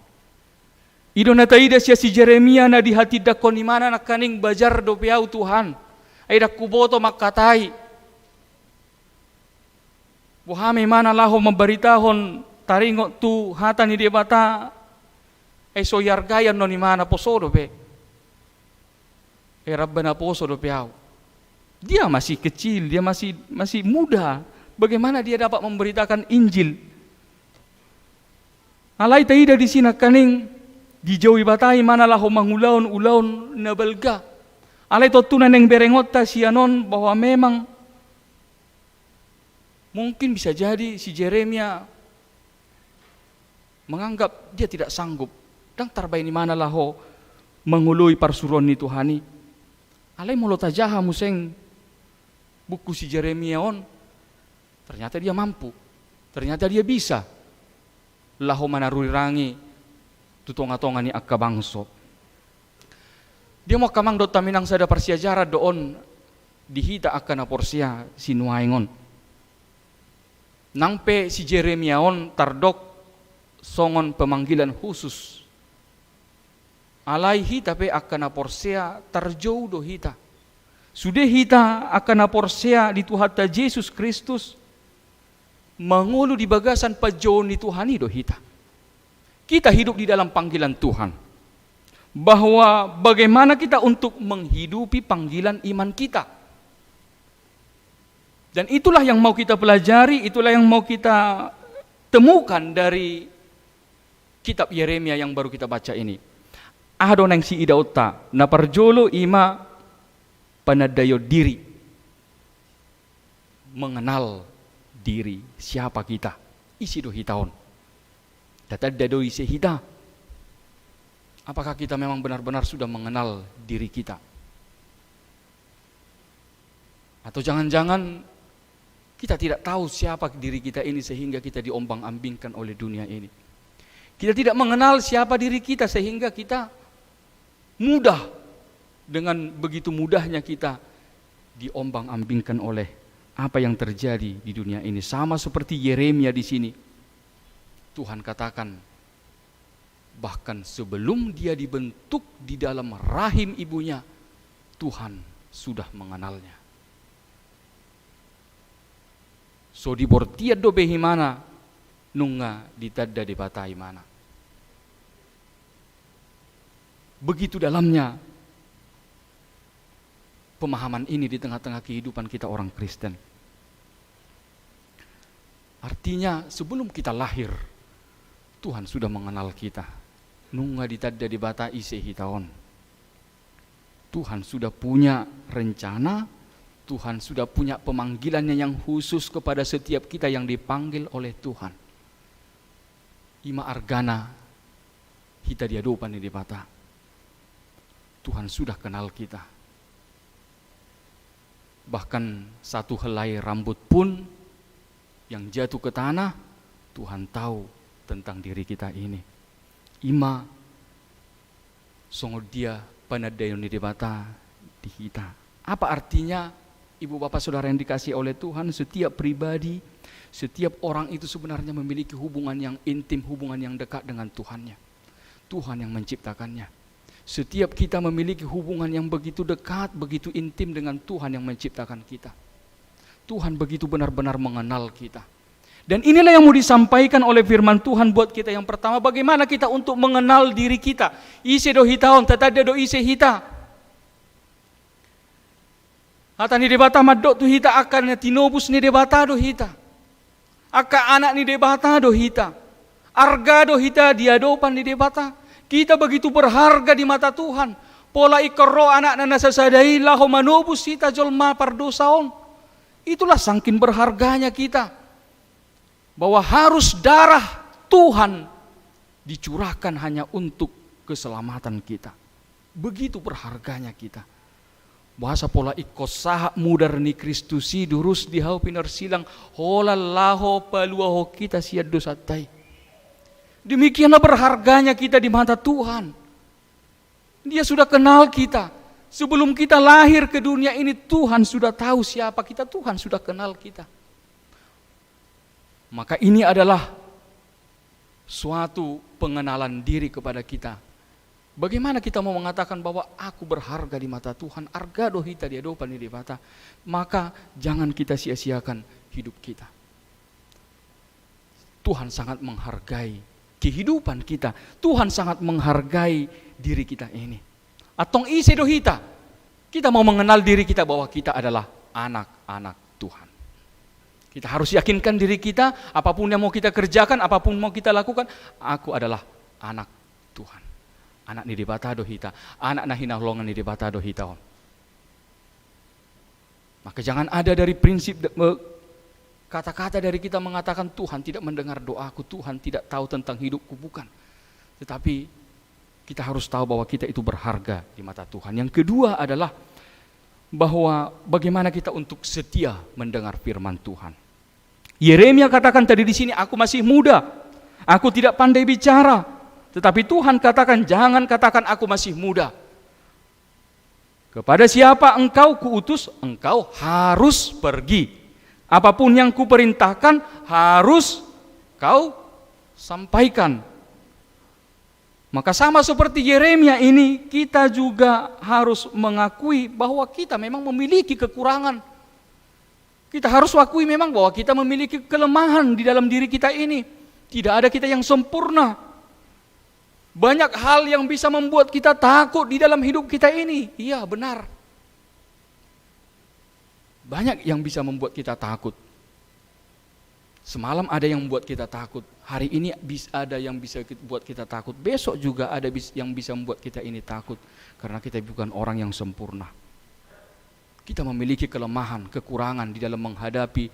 Ido na taida siya si Jeremia na di hati dakon ni mana nakaning bajar do piau Tuhan. Ay dakuboto makatay. Buhame mana laho memberitahon taringo tu hata ni debata. Ay soyargayan no ni mana poso do pe. Ay rabbana poso do piau. Dia masih kecil, dia masih muda. Bagaimana dia dapat memberitakan Injil? Alay taida di sini kaning di jauhi batai mana lah mangulaon-ulaon na balga. Alay totunan yang berengot ta sianon bahwa memang mungkin bisa jadi si Jeremia menganggap dia tidak sanggup. Dan tarbay ni mana lah mengului parsuron ni Tuhani. Alay mulo tajaha museng buku si Jeremia on. Ternyata dia mampu. Ternyata dia bisa. Laho manarurirangi tutonga-tonga ni akka bangso. Dia mau kamang do taminang sada parsiajara doon dihita akan porsia sinuaingon. Nangpe si Jeremiaon tardok songon pemanggilan khusus. Alai hita pe akan porsia tarjou do hita. Sudah hita akan porsia di Tuhata Yesus Kristus mangulu di bagasan pajon ni Tuhani do hita. Kita hidup di dalam panggilan Tuhan. Bahwa bagaimana kita untuk menghidupi panggilan iman kita. Dan itulah yang mau kita pelajari, itulah yang mau kita temukan dari kitab Yeremia yang baru kita baca ini. Ado nang si idaota na parjolo ima panadayo diri. Mengenal diri siapa kita. Isi do hitaon. Tatad dado isi hita. Apakah kita memang benar-benar sudah mengenal diri kita? Atau jangan-jangan kita tidak tahu siapa diri kita ini sehingga kita diombang-ambingkan oleh dunia ini. Kita tidak mengenal siapa diri kita sehingga kita mudah, dengan begitu mudahnya kita diombang-ambingkan oleh apa yang terjadi di dunia ini. Sama seperti Yeremia di sini. Tuhan katakan, bahkan sebelum dia dibentuk di dalam rahim ibunya, Tuhan sudah mengenalnya. So dibortia do behimana nunga ditadda di batai mana. Begitu dalamnya pemahaman ini di tengah-tengah kehidupan kita orang Kristen. Artinya sebelum kita lahir, Tuhan sudah mengenal kita. Nunga ditadda di batai sehitaon. Tuhan sudah punya rencana, Tuhan sudah punya pemanggilannya yang khusus kepada setiap kita yang dipanggil oleh Tuhan. Ima argana hita diadopan di bata. Tuhan sudah kenal kita. Bahkan satu helai rambut pun yang jatuh ke tanah, Tuhan tahu tentang diri kita ini. Ima songod dia panadayon di bata di kita. Apa artinya? Ibu bapak saudara yang dikasihi oleh Tuhan, setiap pribadi, setiap orang itu sebenarnya memiliki hubungan yang intim, hubungan yang dekat dengan Tuhannya. Tuhan yang menciptakannya. Setiap kita memiliki hubungan yang begitu dekat, begitu intim dengan Tuhan yang menciptakan kita. Tuhan begitu benar-benar mengenal kita. Dan inilah yang mau disampaikan oleh firman Tuhan buat kita. Yang pertama, bagaimana kita untuk mengenal diri kita. Ise do hitaon, tatada do ise hita. Hata ni debata madok tu hita akan tinobus ni debata do hita. Aka anak ni debata do hita. Arga do hita diadopan ni debata. Kita begitu berharga di mata Tuhan. Pola ikro anak na nasasadai laho manobus hita jolma pardosaon. Itulah sangkin berharganya kita. Bahwa harus darah Tuhan dicurahkan hanya untuk keselamatan kita. Begitu berharganya kita. Bahasa pola ikosaha mudar ni Kristusi durus dihau pinar silang hola laho paluaho kita siad dosatai. Demikianlah berharganya kita di mata Tuhan. Dia sudah kenal kita. Sebelum kita lahir ke dunia ini, Tuhan sudah tahu siapa kita, Tuhan sudah kenal kita. Maka ini adalah suatu pengenalan diri kepada kita. Bagaimana kita mau mengatakan bahwa aku berharga di mata Tuhan, arga dohita dia dopan di mata, maka jangan kita sia-siakan hidup kita. Tuhan sangat menghargai kehidupan kita. Tuhan sangat menghargai diri kita ini. Atong ise dohita, kita mau mengenal diri kita bahwa kita adalah anak-anak Tuhan. Kita harus yakinkan diri kita, apapun yang mau kita kerjakan, apapun mau kita lakukan, aku adalah anak Tuhan. Anak ni dibata dohita, anak na hinahulongan ni dibata dohita. Maka jangan ada dari prinsip kata-kata dari kita mengatakan Tuhan tidak mendengar doaku, Tuhan tidak tahu tentang hidupku, bukan. Tetapi kita harus tahu bahwa kita itu berharga di mata Tuhan. Yang kedua adalah bahwa bagaimana kita untuk setia mendengar firman Tuhan. Yeremia katakan tadi di sini, aku masih muda, aku tidak pandai bicara. Tetapi Tuhan katakan, jangan katakan aku masih muda. Kepada siapa engkau kuutus, engkau harus pergi. Apapun yang kuperintahkan harus kau sampaikan. Maka sama seperti Yeremia ini, kita juga harus mengakui bahwa kita memang memiliki kekurangan. Kita harus akui memang bahwa kita memiliki kelemahan di dalam diri kita ini. Tidak ada kita yang sempurna. Banyak hal yang bisa membuat kita takut di dalam hidup kita ini. Iya, benar. Banyak yang bisa membuat kita takut. Semalam ada yang membuat kita takut. Hari ini ada yang bisa buat kita takut. Besok juga ada yang bisa membuat kita ini takut. Karena kita bukan orang yang sempurna. Kita memiliki kelemahan, kekurangan di dalam menghadapi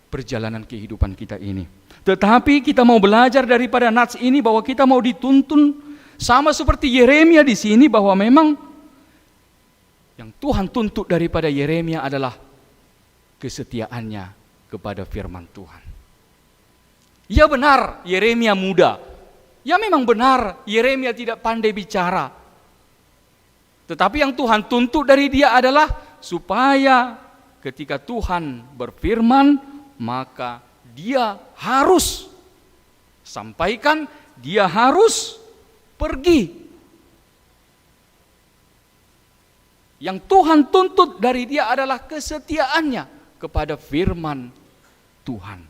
perjalanan kehidupan kita ini. Tetapi kita mau belajar daripada nats ini bahwa kita mau dituntun Sama seperti Yeremia di sini, bahwa memang yang Tuhan tuntut daripada Yeremia adalah kesetiaannya kepada firman Tuhan. Ya benar, Yeremia muda. Ya memang benar, Yeremia tidak pandai bicara. Tetapi yang Tuhan tuntut dari dia adalah supaya ketika Tuhan berfirman, maka dia harus sampaikan, dia harus pergi. Yang Tuhan tuntut dari dia adalah kesetiaannya kepada firman Tuhan.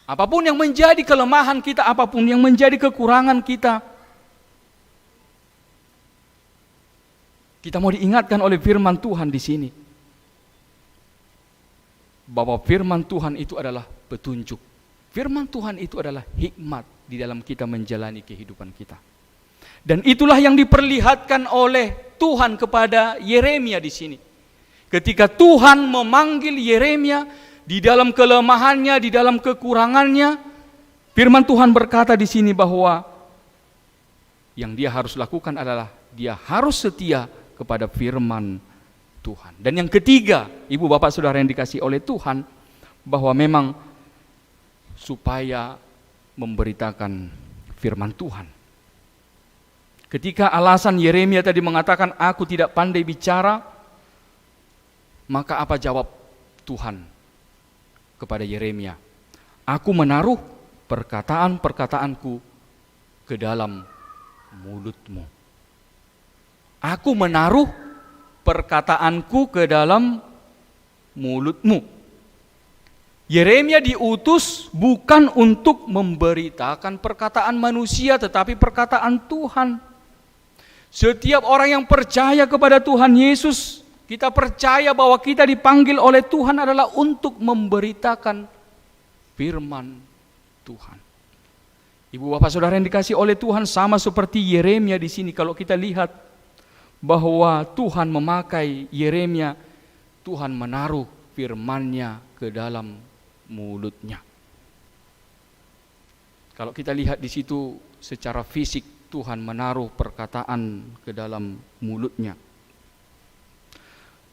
Apapun yang menjadi kelemahan kita, apapun yang menjadi kekurangan kita, kita mau diingatkan oleh firman Tuhan di sini, bahwa firman Tuhan itu adalah petunjuk. Firman Tuhan itu adalah hikmat di dalam kita menjalani kehidupan kita. Dan itulah yang diperlihatkan oleh Tuhan kepada Yeremia di sini. Ketika Tuhan memanggil Yeremia di dalam kelemahannya, di dalam kekurangannya, firman Tuhan berkata di sini bahwa yang dia harus lakukan adalah dia harus setia kepada firman Tuhan. Dan yang ketiga, ibu bapak saudara yang dikasihi oleh Tuhan, bahwa memang supaya memberitakan firman Tuhan. Ketika alasan Yeremia tadi mengatakan aku tidak pandai bicara, maka apa jawab Tuhan kepada Yeremia? Aku menaruh perkataan-perkataanku ke dalam mulutmu. Aku menaruh perkataanku ke dalam mulutmu. Yeremia diutus bukan untuk memberitakan perkataan manusia, tetapi perkataan Tuhan. Setiap orang yang percaya kepada Tuhan Yesus, kita percaya bahwa kita dipanggil oleh Tuhan adalah untuk memberitakan firman Tuhan. Ibu bapak saudara yang dikasihi oleh Tuhan, sama seperti Yeremia di sini, kalau kita lihat bahwa Tuhan memakai Yeremia, Tuhan menaruh firman-Nya ke dalam mulutnya. Kalau kita lihat di situ secara fisik, Tuhan menaruh perkataan ke dalam mulutnya.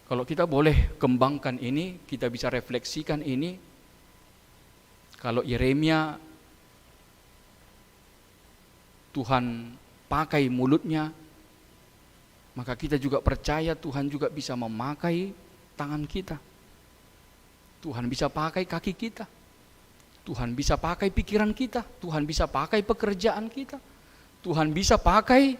Kalau kita boleh kembangkan ini, kita bisa refleksikan ini. Kalau Yeremia, Tuhan pakai mulutnya, maka kita juga percaya Tuhan juga bisa memakai tangan kita. Tuhan bisa pakai kaki kita. Tuhan bisa pakai pikiran kita. Tuhan bisa pakai pekerjaan kita. Tuhan bisa pakai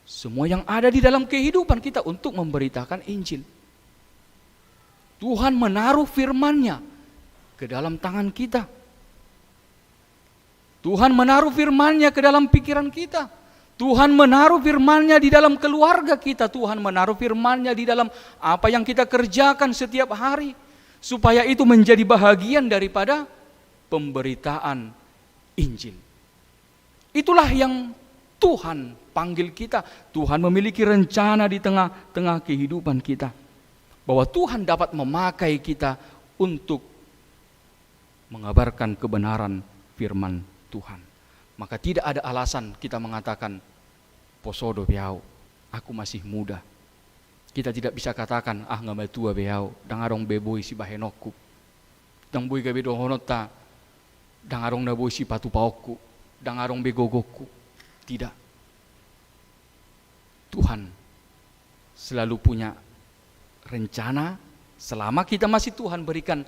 semua yang ada di dalam kehidupan kita untuk memberitakan Injil. Tuhan menaruh firman-Nya ke dalam tangan kita. Tuhan menaruh firman-Nya ke dalam pikiran kita. Tuhan menaruh firman-Nya di dalam keluarga kita. Tuhan menaruh firman-Nya di dalam apa yang kita kerjakan setiap hari, supaya itu menjadi bahagian daripada pemberitaan Injil. Itulah yang Tuhan panggil kita. Tuhan memiliki rencana di tengah-tengah kehidupan kita, bahwa Tuhan dapat memakai kita untuk mengabarkan kebenaran firman Tuhan. Maka tidak ada alasan kita mengatakan posodo beau, aku masih muda. Kita tidak bisa katakan nggak tua beau, dangarong beboy si bahenokku, dang boy gabe dohonota, dangarong na boy si patu paokku, dangarong begogokku. Tidak. Tuhan selalu punya rencana. Selama kita masih Tuhan berikan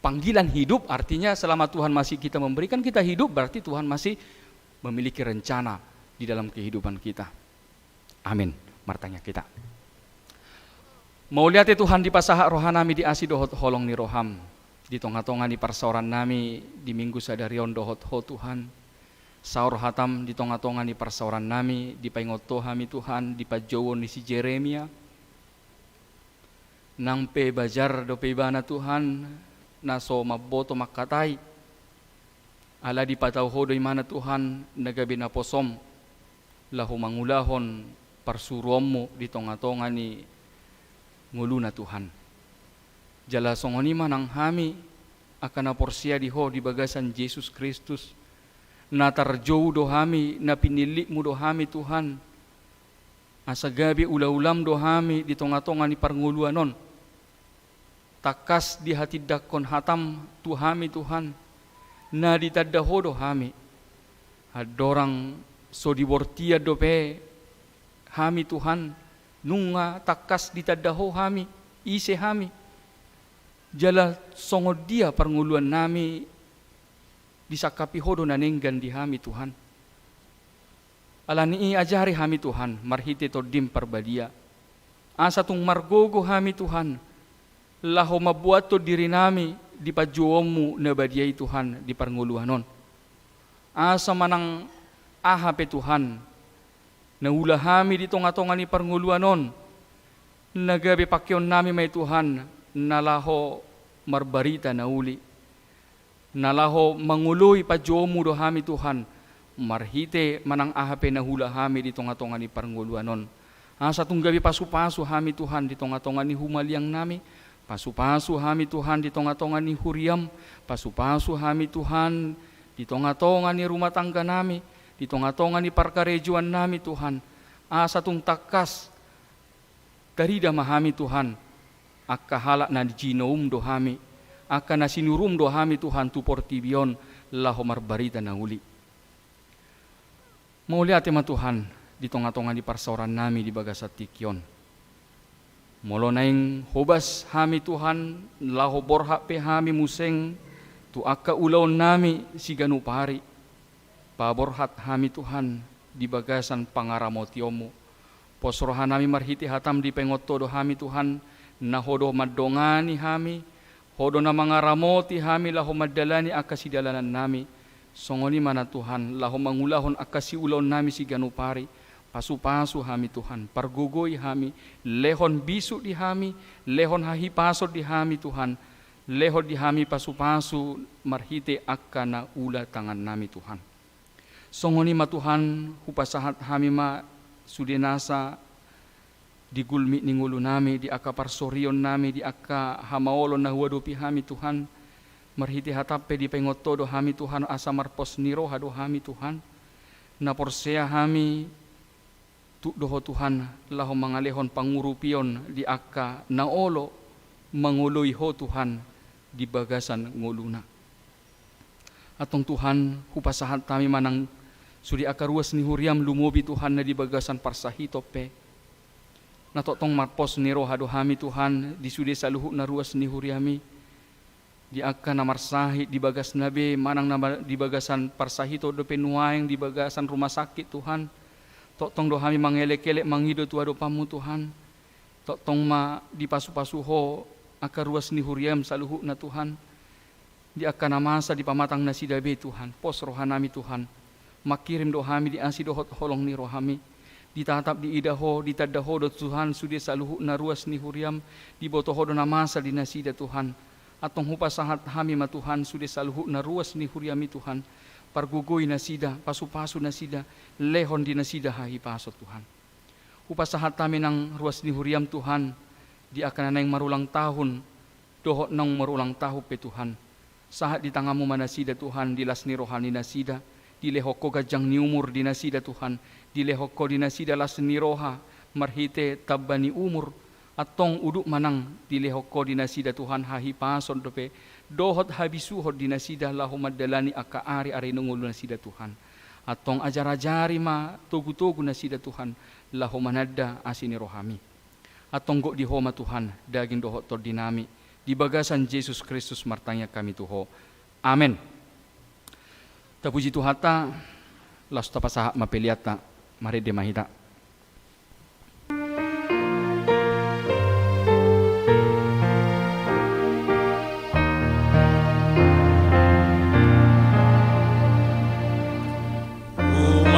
panggilan hidup, artinya selama Tuhan masih kita memberikan kita hidup, berarti Tuhan masih memiliki rencana di dalam kehidupan kita. Amin. Martanya kita. Mau lihat Tuhan di pasaha rohanami di asi dohot holong ni roham, di tonga-tonga ni parsoran nami di minggu sadarion dohot ho Tuhan. Saur hatam di tonga-tonga ni parsoran nami di paingoto hami Tuhan di pajowon ni si Yeremia. Nang pe bajar do pe bana Tuhan naso maboto makatai. Ala di patau ho do imana Tuhan nagabi na posom lahu mangulahon parsuromo di tonga-tonga ni nguluna Tuhan. Jala songoni manang hami akan porsia di ho di bagasan Yesus Kristus. na tarjou dohami, na pinilikmu dohami Tuhan. Asa gabi ulam dohami di tonga-tonga ni parnguluanon. Takas di hati dakon hatam tuhami Tuhan, na ditadaho dohami. Adorang so dibortia dope hami Tuhan, nunga takas ditadaho hami, ise hami. Jala songod dia parnguluan nami, disakapi hodo nanenggan di hami Tuhan. Alani ajari hami Tuhan, marhite todim parbadia. Asa tung margogo hami Tuhan, laho mabuat to diri nami di pajuomu na badiai Tuhan di parnguluanon. Asa manang ahape Tuhan, na ula hami di tonga-tonga ni parnguluanon, nagabi pakyon nami may Tuhan, nalaho marbarita na uli. Nalaho manguloy pajuomu do hami Tuhan, marhite manang ahape na hula hami di tonga-tonga ni parnguluanon. Asa tung gabi pasu-pasu hami Tuhan di tonga-tonga ni humaliang nami, pasu-pasu hami Tuhan di tonga-tonga ni huriam, pasu-pasu hami Tuhan di tonga-tonga ni rumah tangga nami, di tonga-tonga ni parkarejuan nami Tuhan. Asa tung takas darida mahami Tuhan, akka halak na jinoum do hami, akka na sinurum do hami Tuhan tu portibion laho marbarita na uli. Mauli ate ma Tuhan di tonga-tonga di parsoran nami di bagasat tikyon. Molo naing hobas hami Tuhan, laho borha pe hami museng, tu akka ulaw nami si ganupari. Paborhat hami Tuhan di bagasan pangaramotiomu. Posrohan nami marhiti hatam di pengoto do hami Tuhan, na hodo madongani hami, hodo na mangaramoti hami laho madalani akasidalanan nami. Songoni mana Tuhan, laho mangulahon akasi ulaw nami si ganupari. Pasu-pasu hami Tuhan, pargugoy hami, lehon bisu di hami, lehon hahipasod di hami Tuhan, lehon di hami pasu-pasu marhite akka na ula tangan nami Tuhan. Songoni ma Tuhan, hupasahat hami ma sudinasa di gulmi ningulu nami, di akka parsorion nami, di akka hamaolon na huwadupi hami Tuhan, marhite hatape di pengotodo hami Tuhan, asa marpos niro hado hami Tuhan, na porsea hami tu doho Tuhan, laho mangalehon pangurupion di akka naolo manguloy ho Tuhan di bagasan nguluna. Atong Tuhan, hupasahat tami manang sudi akaruas ni huriam lumobi Tuhan na di bagasan parsahitope. Natotong marpos niro hado hami Tuhan, di sudi saluhu na ruas ni huriami, di akka na marsahi di bagas nabe manang na di bagasan parsahito do penuaeng di bagasan rumah sakit Tuhan. Totong do hami mangelek-elek mangido tuado pamu Tuhan. Totong ma di pasu-pasuho akaruas ni huriam saluhu na Tuhan. Di akka na masa di pamatang na sidabe Tuhan. Pos rohanami Tuhan. Makirim do hami di asi dohot holong ni rohami. Ditatap di idaho, ditadaho do Tuhan sudi saluhu na ruas ni huriam. Di botoho do na masa di nasida Tuhan. Atong hupasahat hami ma Tuhan sudi saluhu na ruas ni huriami Tuhan. Pargugoy na sida, pasu-pasu na sida, lehon di na sida hahipasot Tuhan. Upasahat kami ng ruas ni huriam Tuhan, di akan na marulang tahun, dohot ng marulang tahu pe Tuhan. Sahat di tangamu manasida Tuhan, dilas ni rohani nasida, dilehok ko gajang ni umur di nasida Tuhan, dilehok ko di nasida las ni roha, marhite tabba ni umur, atong uduk manang dilehok ko di nasida Tuhan hahipasot dope, dohot habisuhod di nasida laho madalani akka ari-ari nungulu nasida Tuhan. Atong ajar-ajari ma tugu-tugu nasida Tuhan laho manadda asini rohami. Atong go di homa Tuhan daging dohot tod dinami. Di bagasan Jesus Kristus martanya kami tuho. Amen. Tapuji Tuhata las tapasaha mapeliata mari de mahita.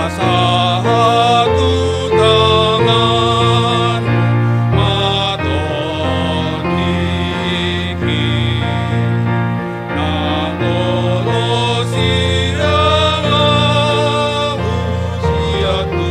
Satu tangan matodiki nangolo sirama usia tu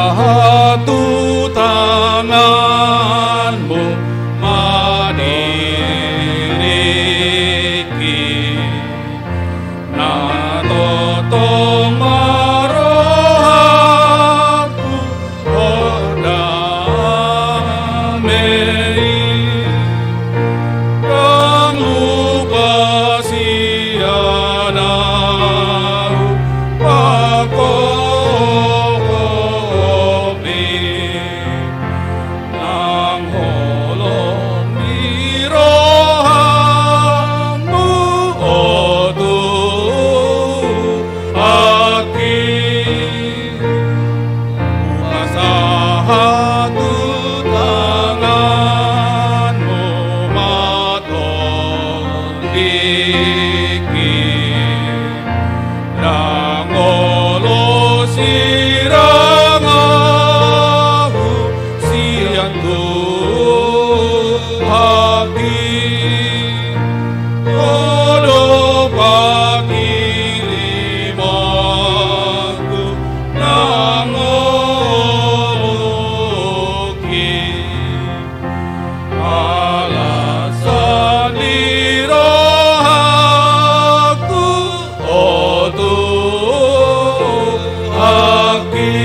satu tanganmu maniriki na totong marohaku odamei kamu pasianau pakopi nang holong dirohamu otu aki satu tanganmu matondiki Rangolo sirangahu siantu haki Odo pakilimaku nangoloki alasan dirohaku otu haki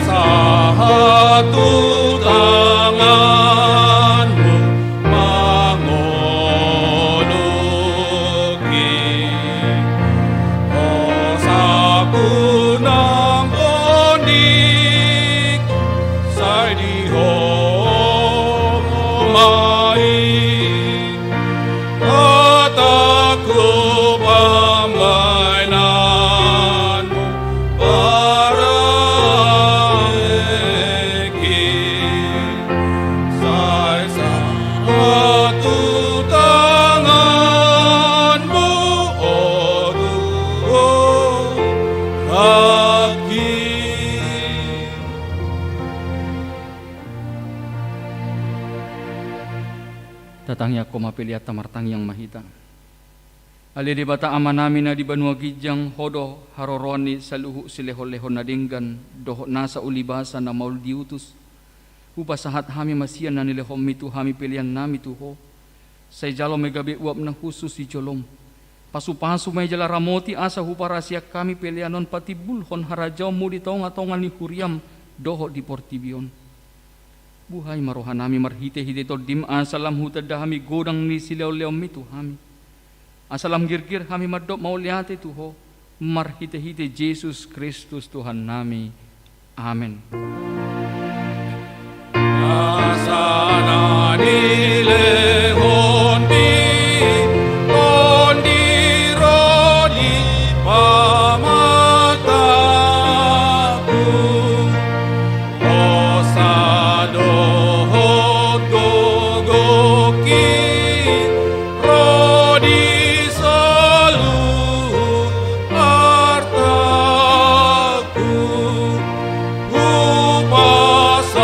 satu tanganmu mangoloki osaku nang onik sai dihomai kataku pamainanmu paraeki sai satu tanganmu odu kaki Datangnya ko mapiliat tamartang yang mahita. Ali di bata amanami na di banua gijang hodo haroroni saluhu sileho-leho na dinggan doho nasa ulibasa na maul diutus. Upasahat hami masian na nilehom mitu hami pilihan nami tuho. Say jalo megabi uap na khusus di jolom. Pasu-pasu may jala ramoti asa huparasya kami pilihanon pati bulhon harajaw mo di tonga-tonga ni huriam doho di portibion. Buhay marohan nami marhite-hite tol dim asalam hutad hami godang ni silew-lew mitu hami. Asalam girgir kami madop mauliate tuho marhite-hite Jesus Kristus Tuhan nami. Amen. Asana nilehon di kondironi pamataku osadohot gogoki rodi solu artaku upasaha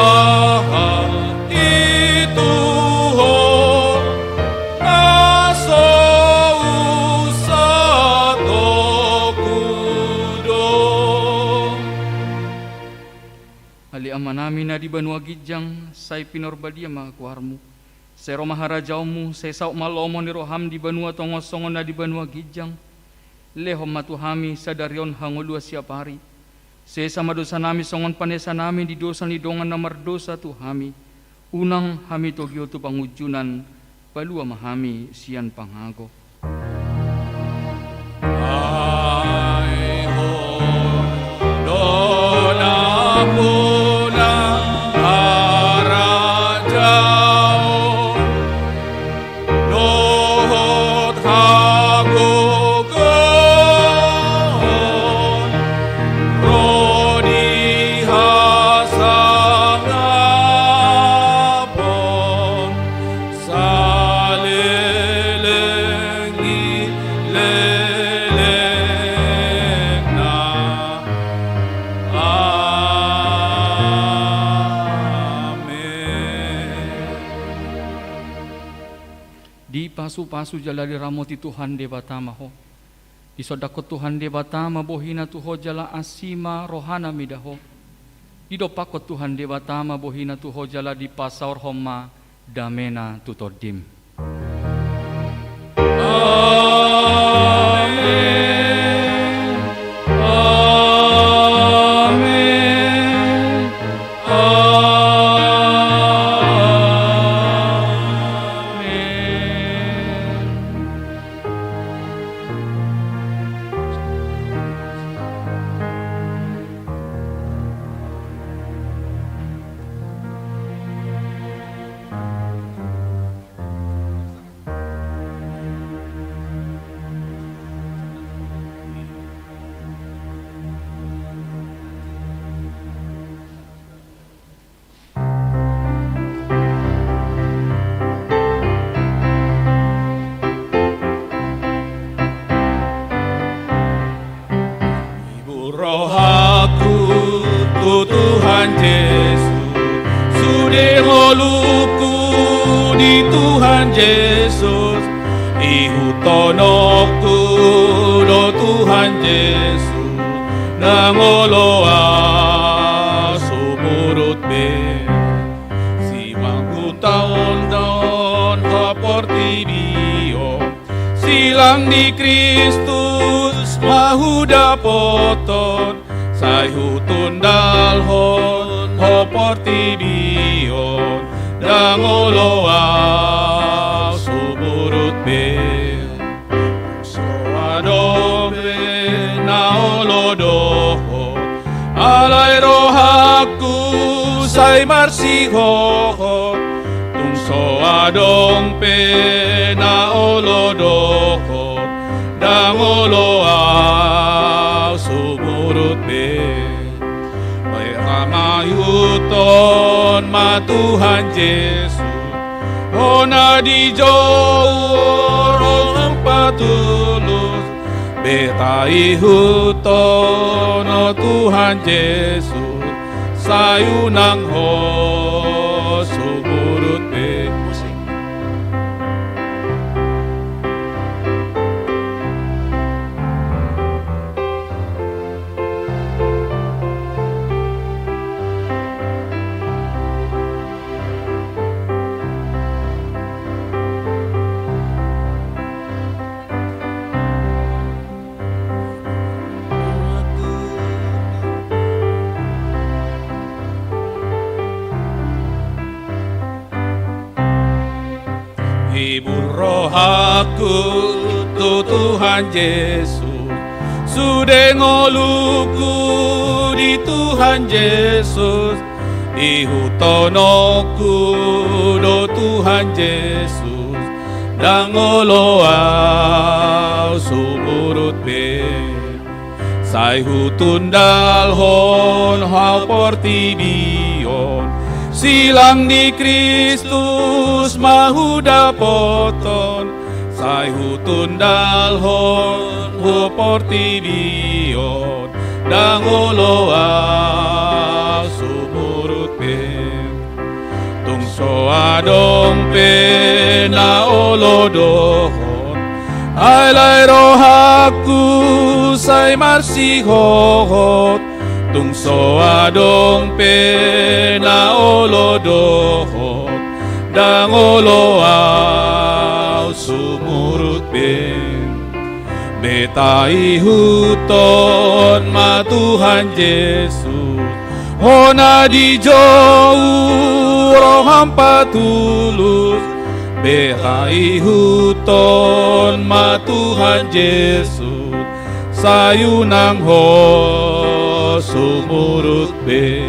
itu ho naso usatokudo Ali amanami na di banua gijang say pinorbadia makakuarmu. Sero maharajaumu say sauk malomo ni roham di banua tongosongon na di banua gijang. Lehom matuhami sadarion hangulua siapari. Say sama dosa nami songon panesa nami di dosa ni dongan na mardosa tu hami. Unang hami togyo tu pangujunan palua mahami sian pangago. Ai ho dona pasu-pasu jala di ramoti Tuhan de batama ho. Isodakot Tuhan de batama bohina tuho jala asima rohana midaho. Idopakot Tuhan de batama bohina tuho jala di pasaur homa damena tutodim. Amen. Amen. Ibu roh aku tu Tuhan Yesus, sudah holuku di Tuhan Yesus, ihutonokku do Tuhan Yesus, nangoloa sumurut be, simangku taon don haporti bio, silang di Kristus mahuda poton, sayhutun dalhon hoporti bion, dangoloa suburut be, soadobe naolodoho, alay rohaku say marsihoho, tung soadong pe naolodoho, dangoloa sumurut be, may ramayuton ma Tuhan Yesus, hona di jorong patulus, betai huton o Tuhan Yesus, sayunang ho sumurut be. Ibu roh aku tu Tuhan Yesus, sudah ngoluku di Tuhan Yesus, ihutonoku do Tuhan Yesus, dangoloa sumurut be, sayhutun dalhon haporti bion, silang di Kristus mahuda poton, sayhutun dalhon haporti bion, dangoloa sumurut be, tung soadong pe naolodohon, alay rohaku say marsihohot, tung soadong pe naolodohot, dangoloa sumurut be, betai huton ma Tuhan Yesus, hona di jauh roh hampa tulus, betai huton ma Tuhan Yesus, sayunang ho sumurut be.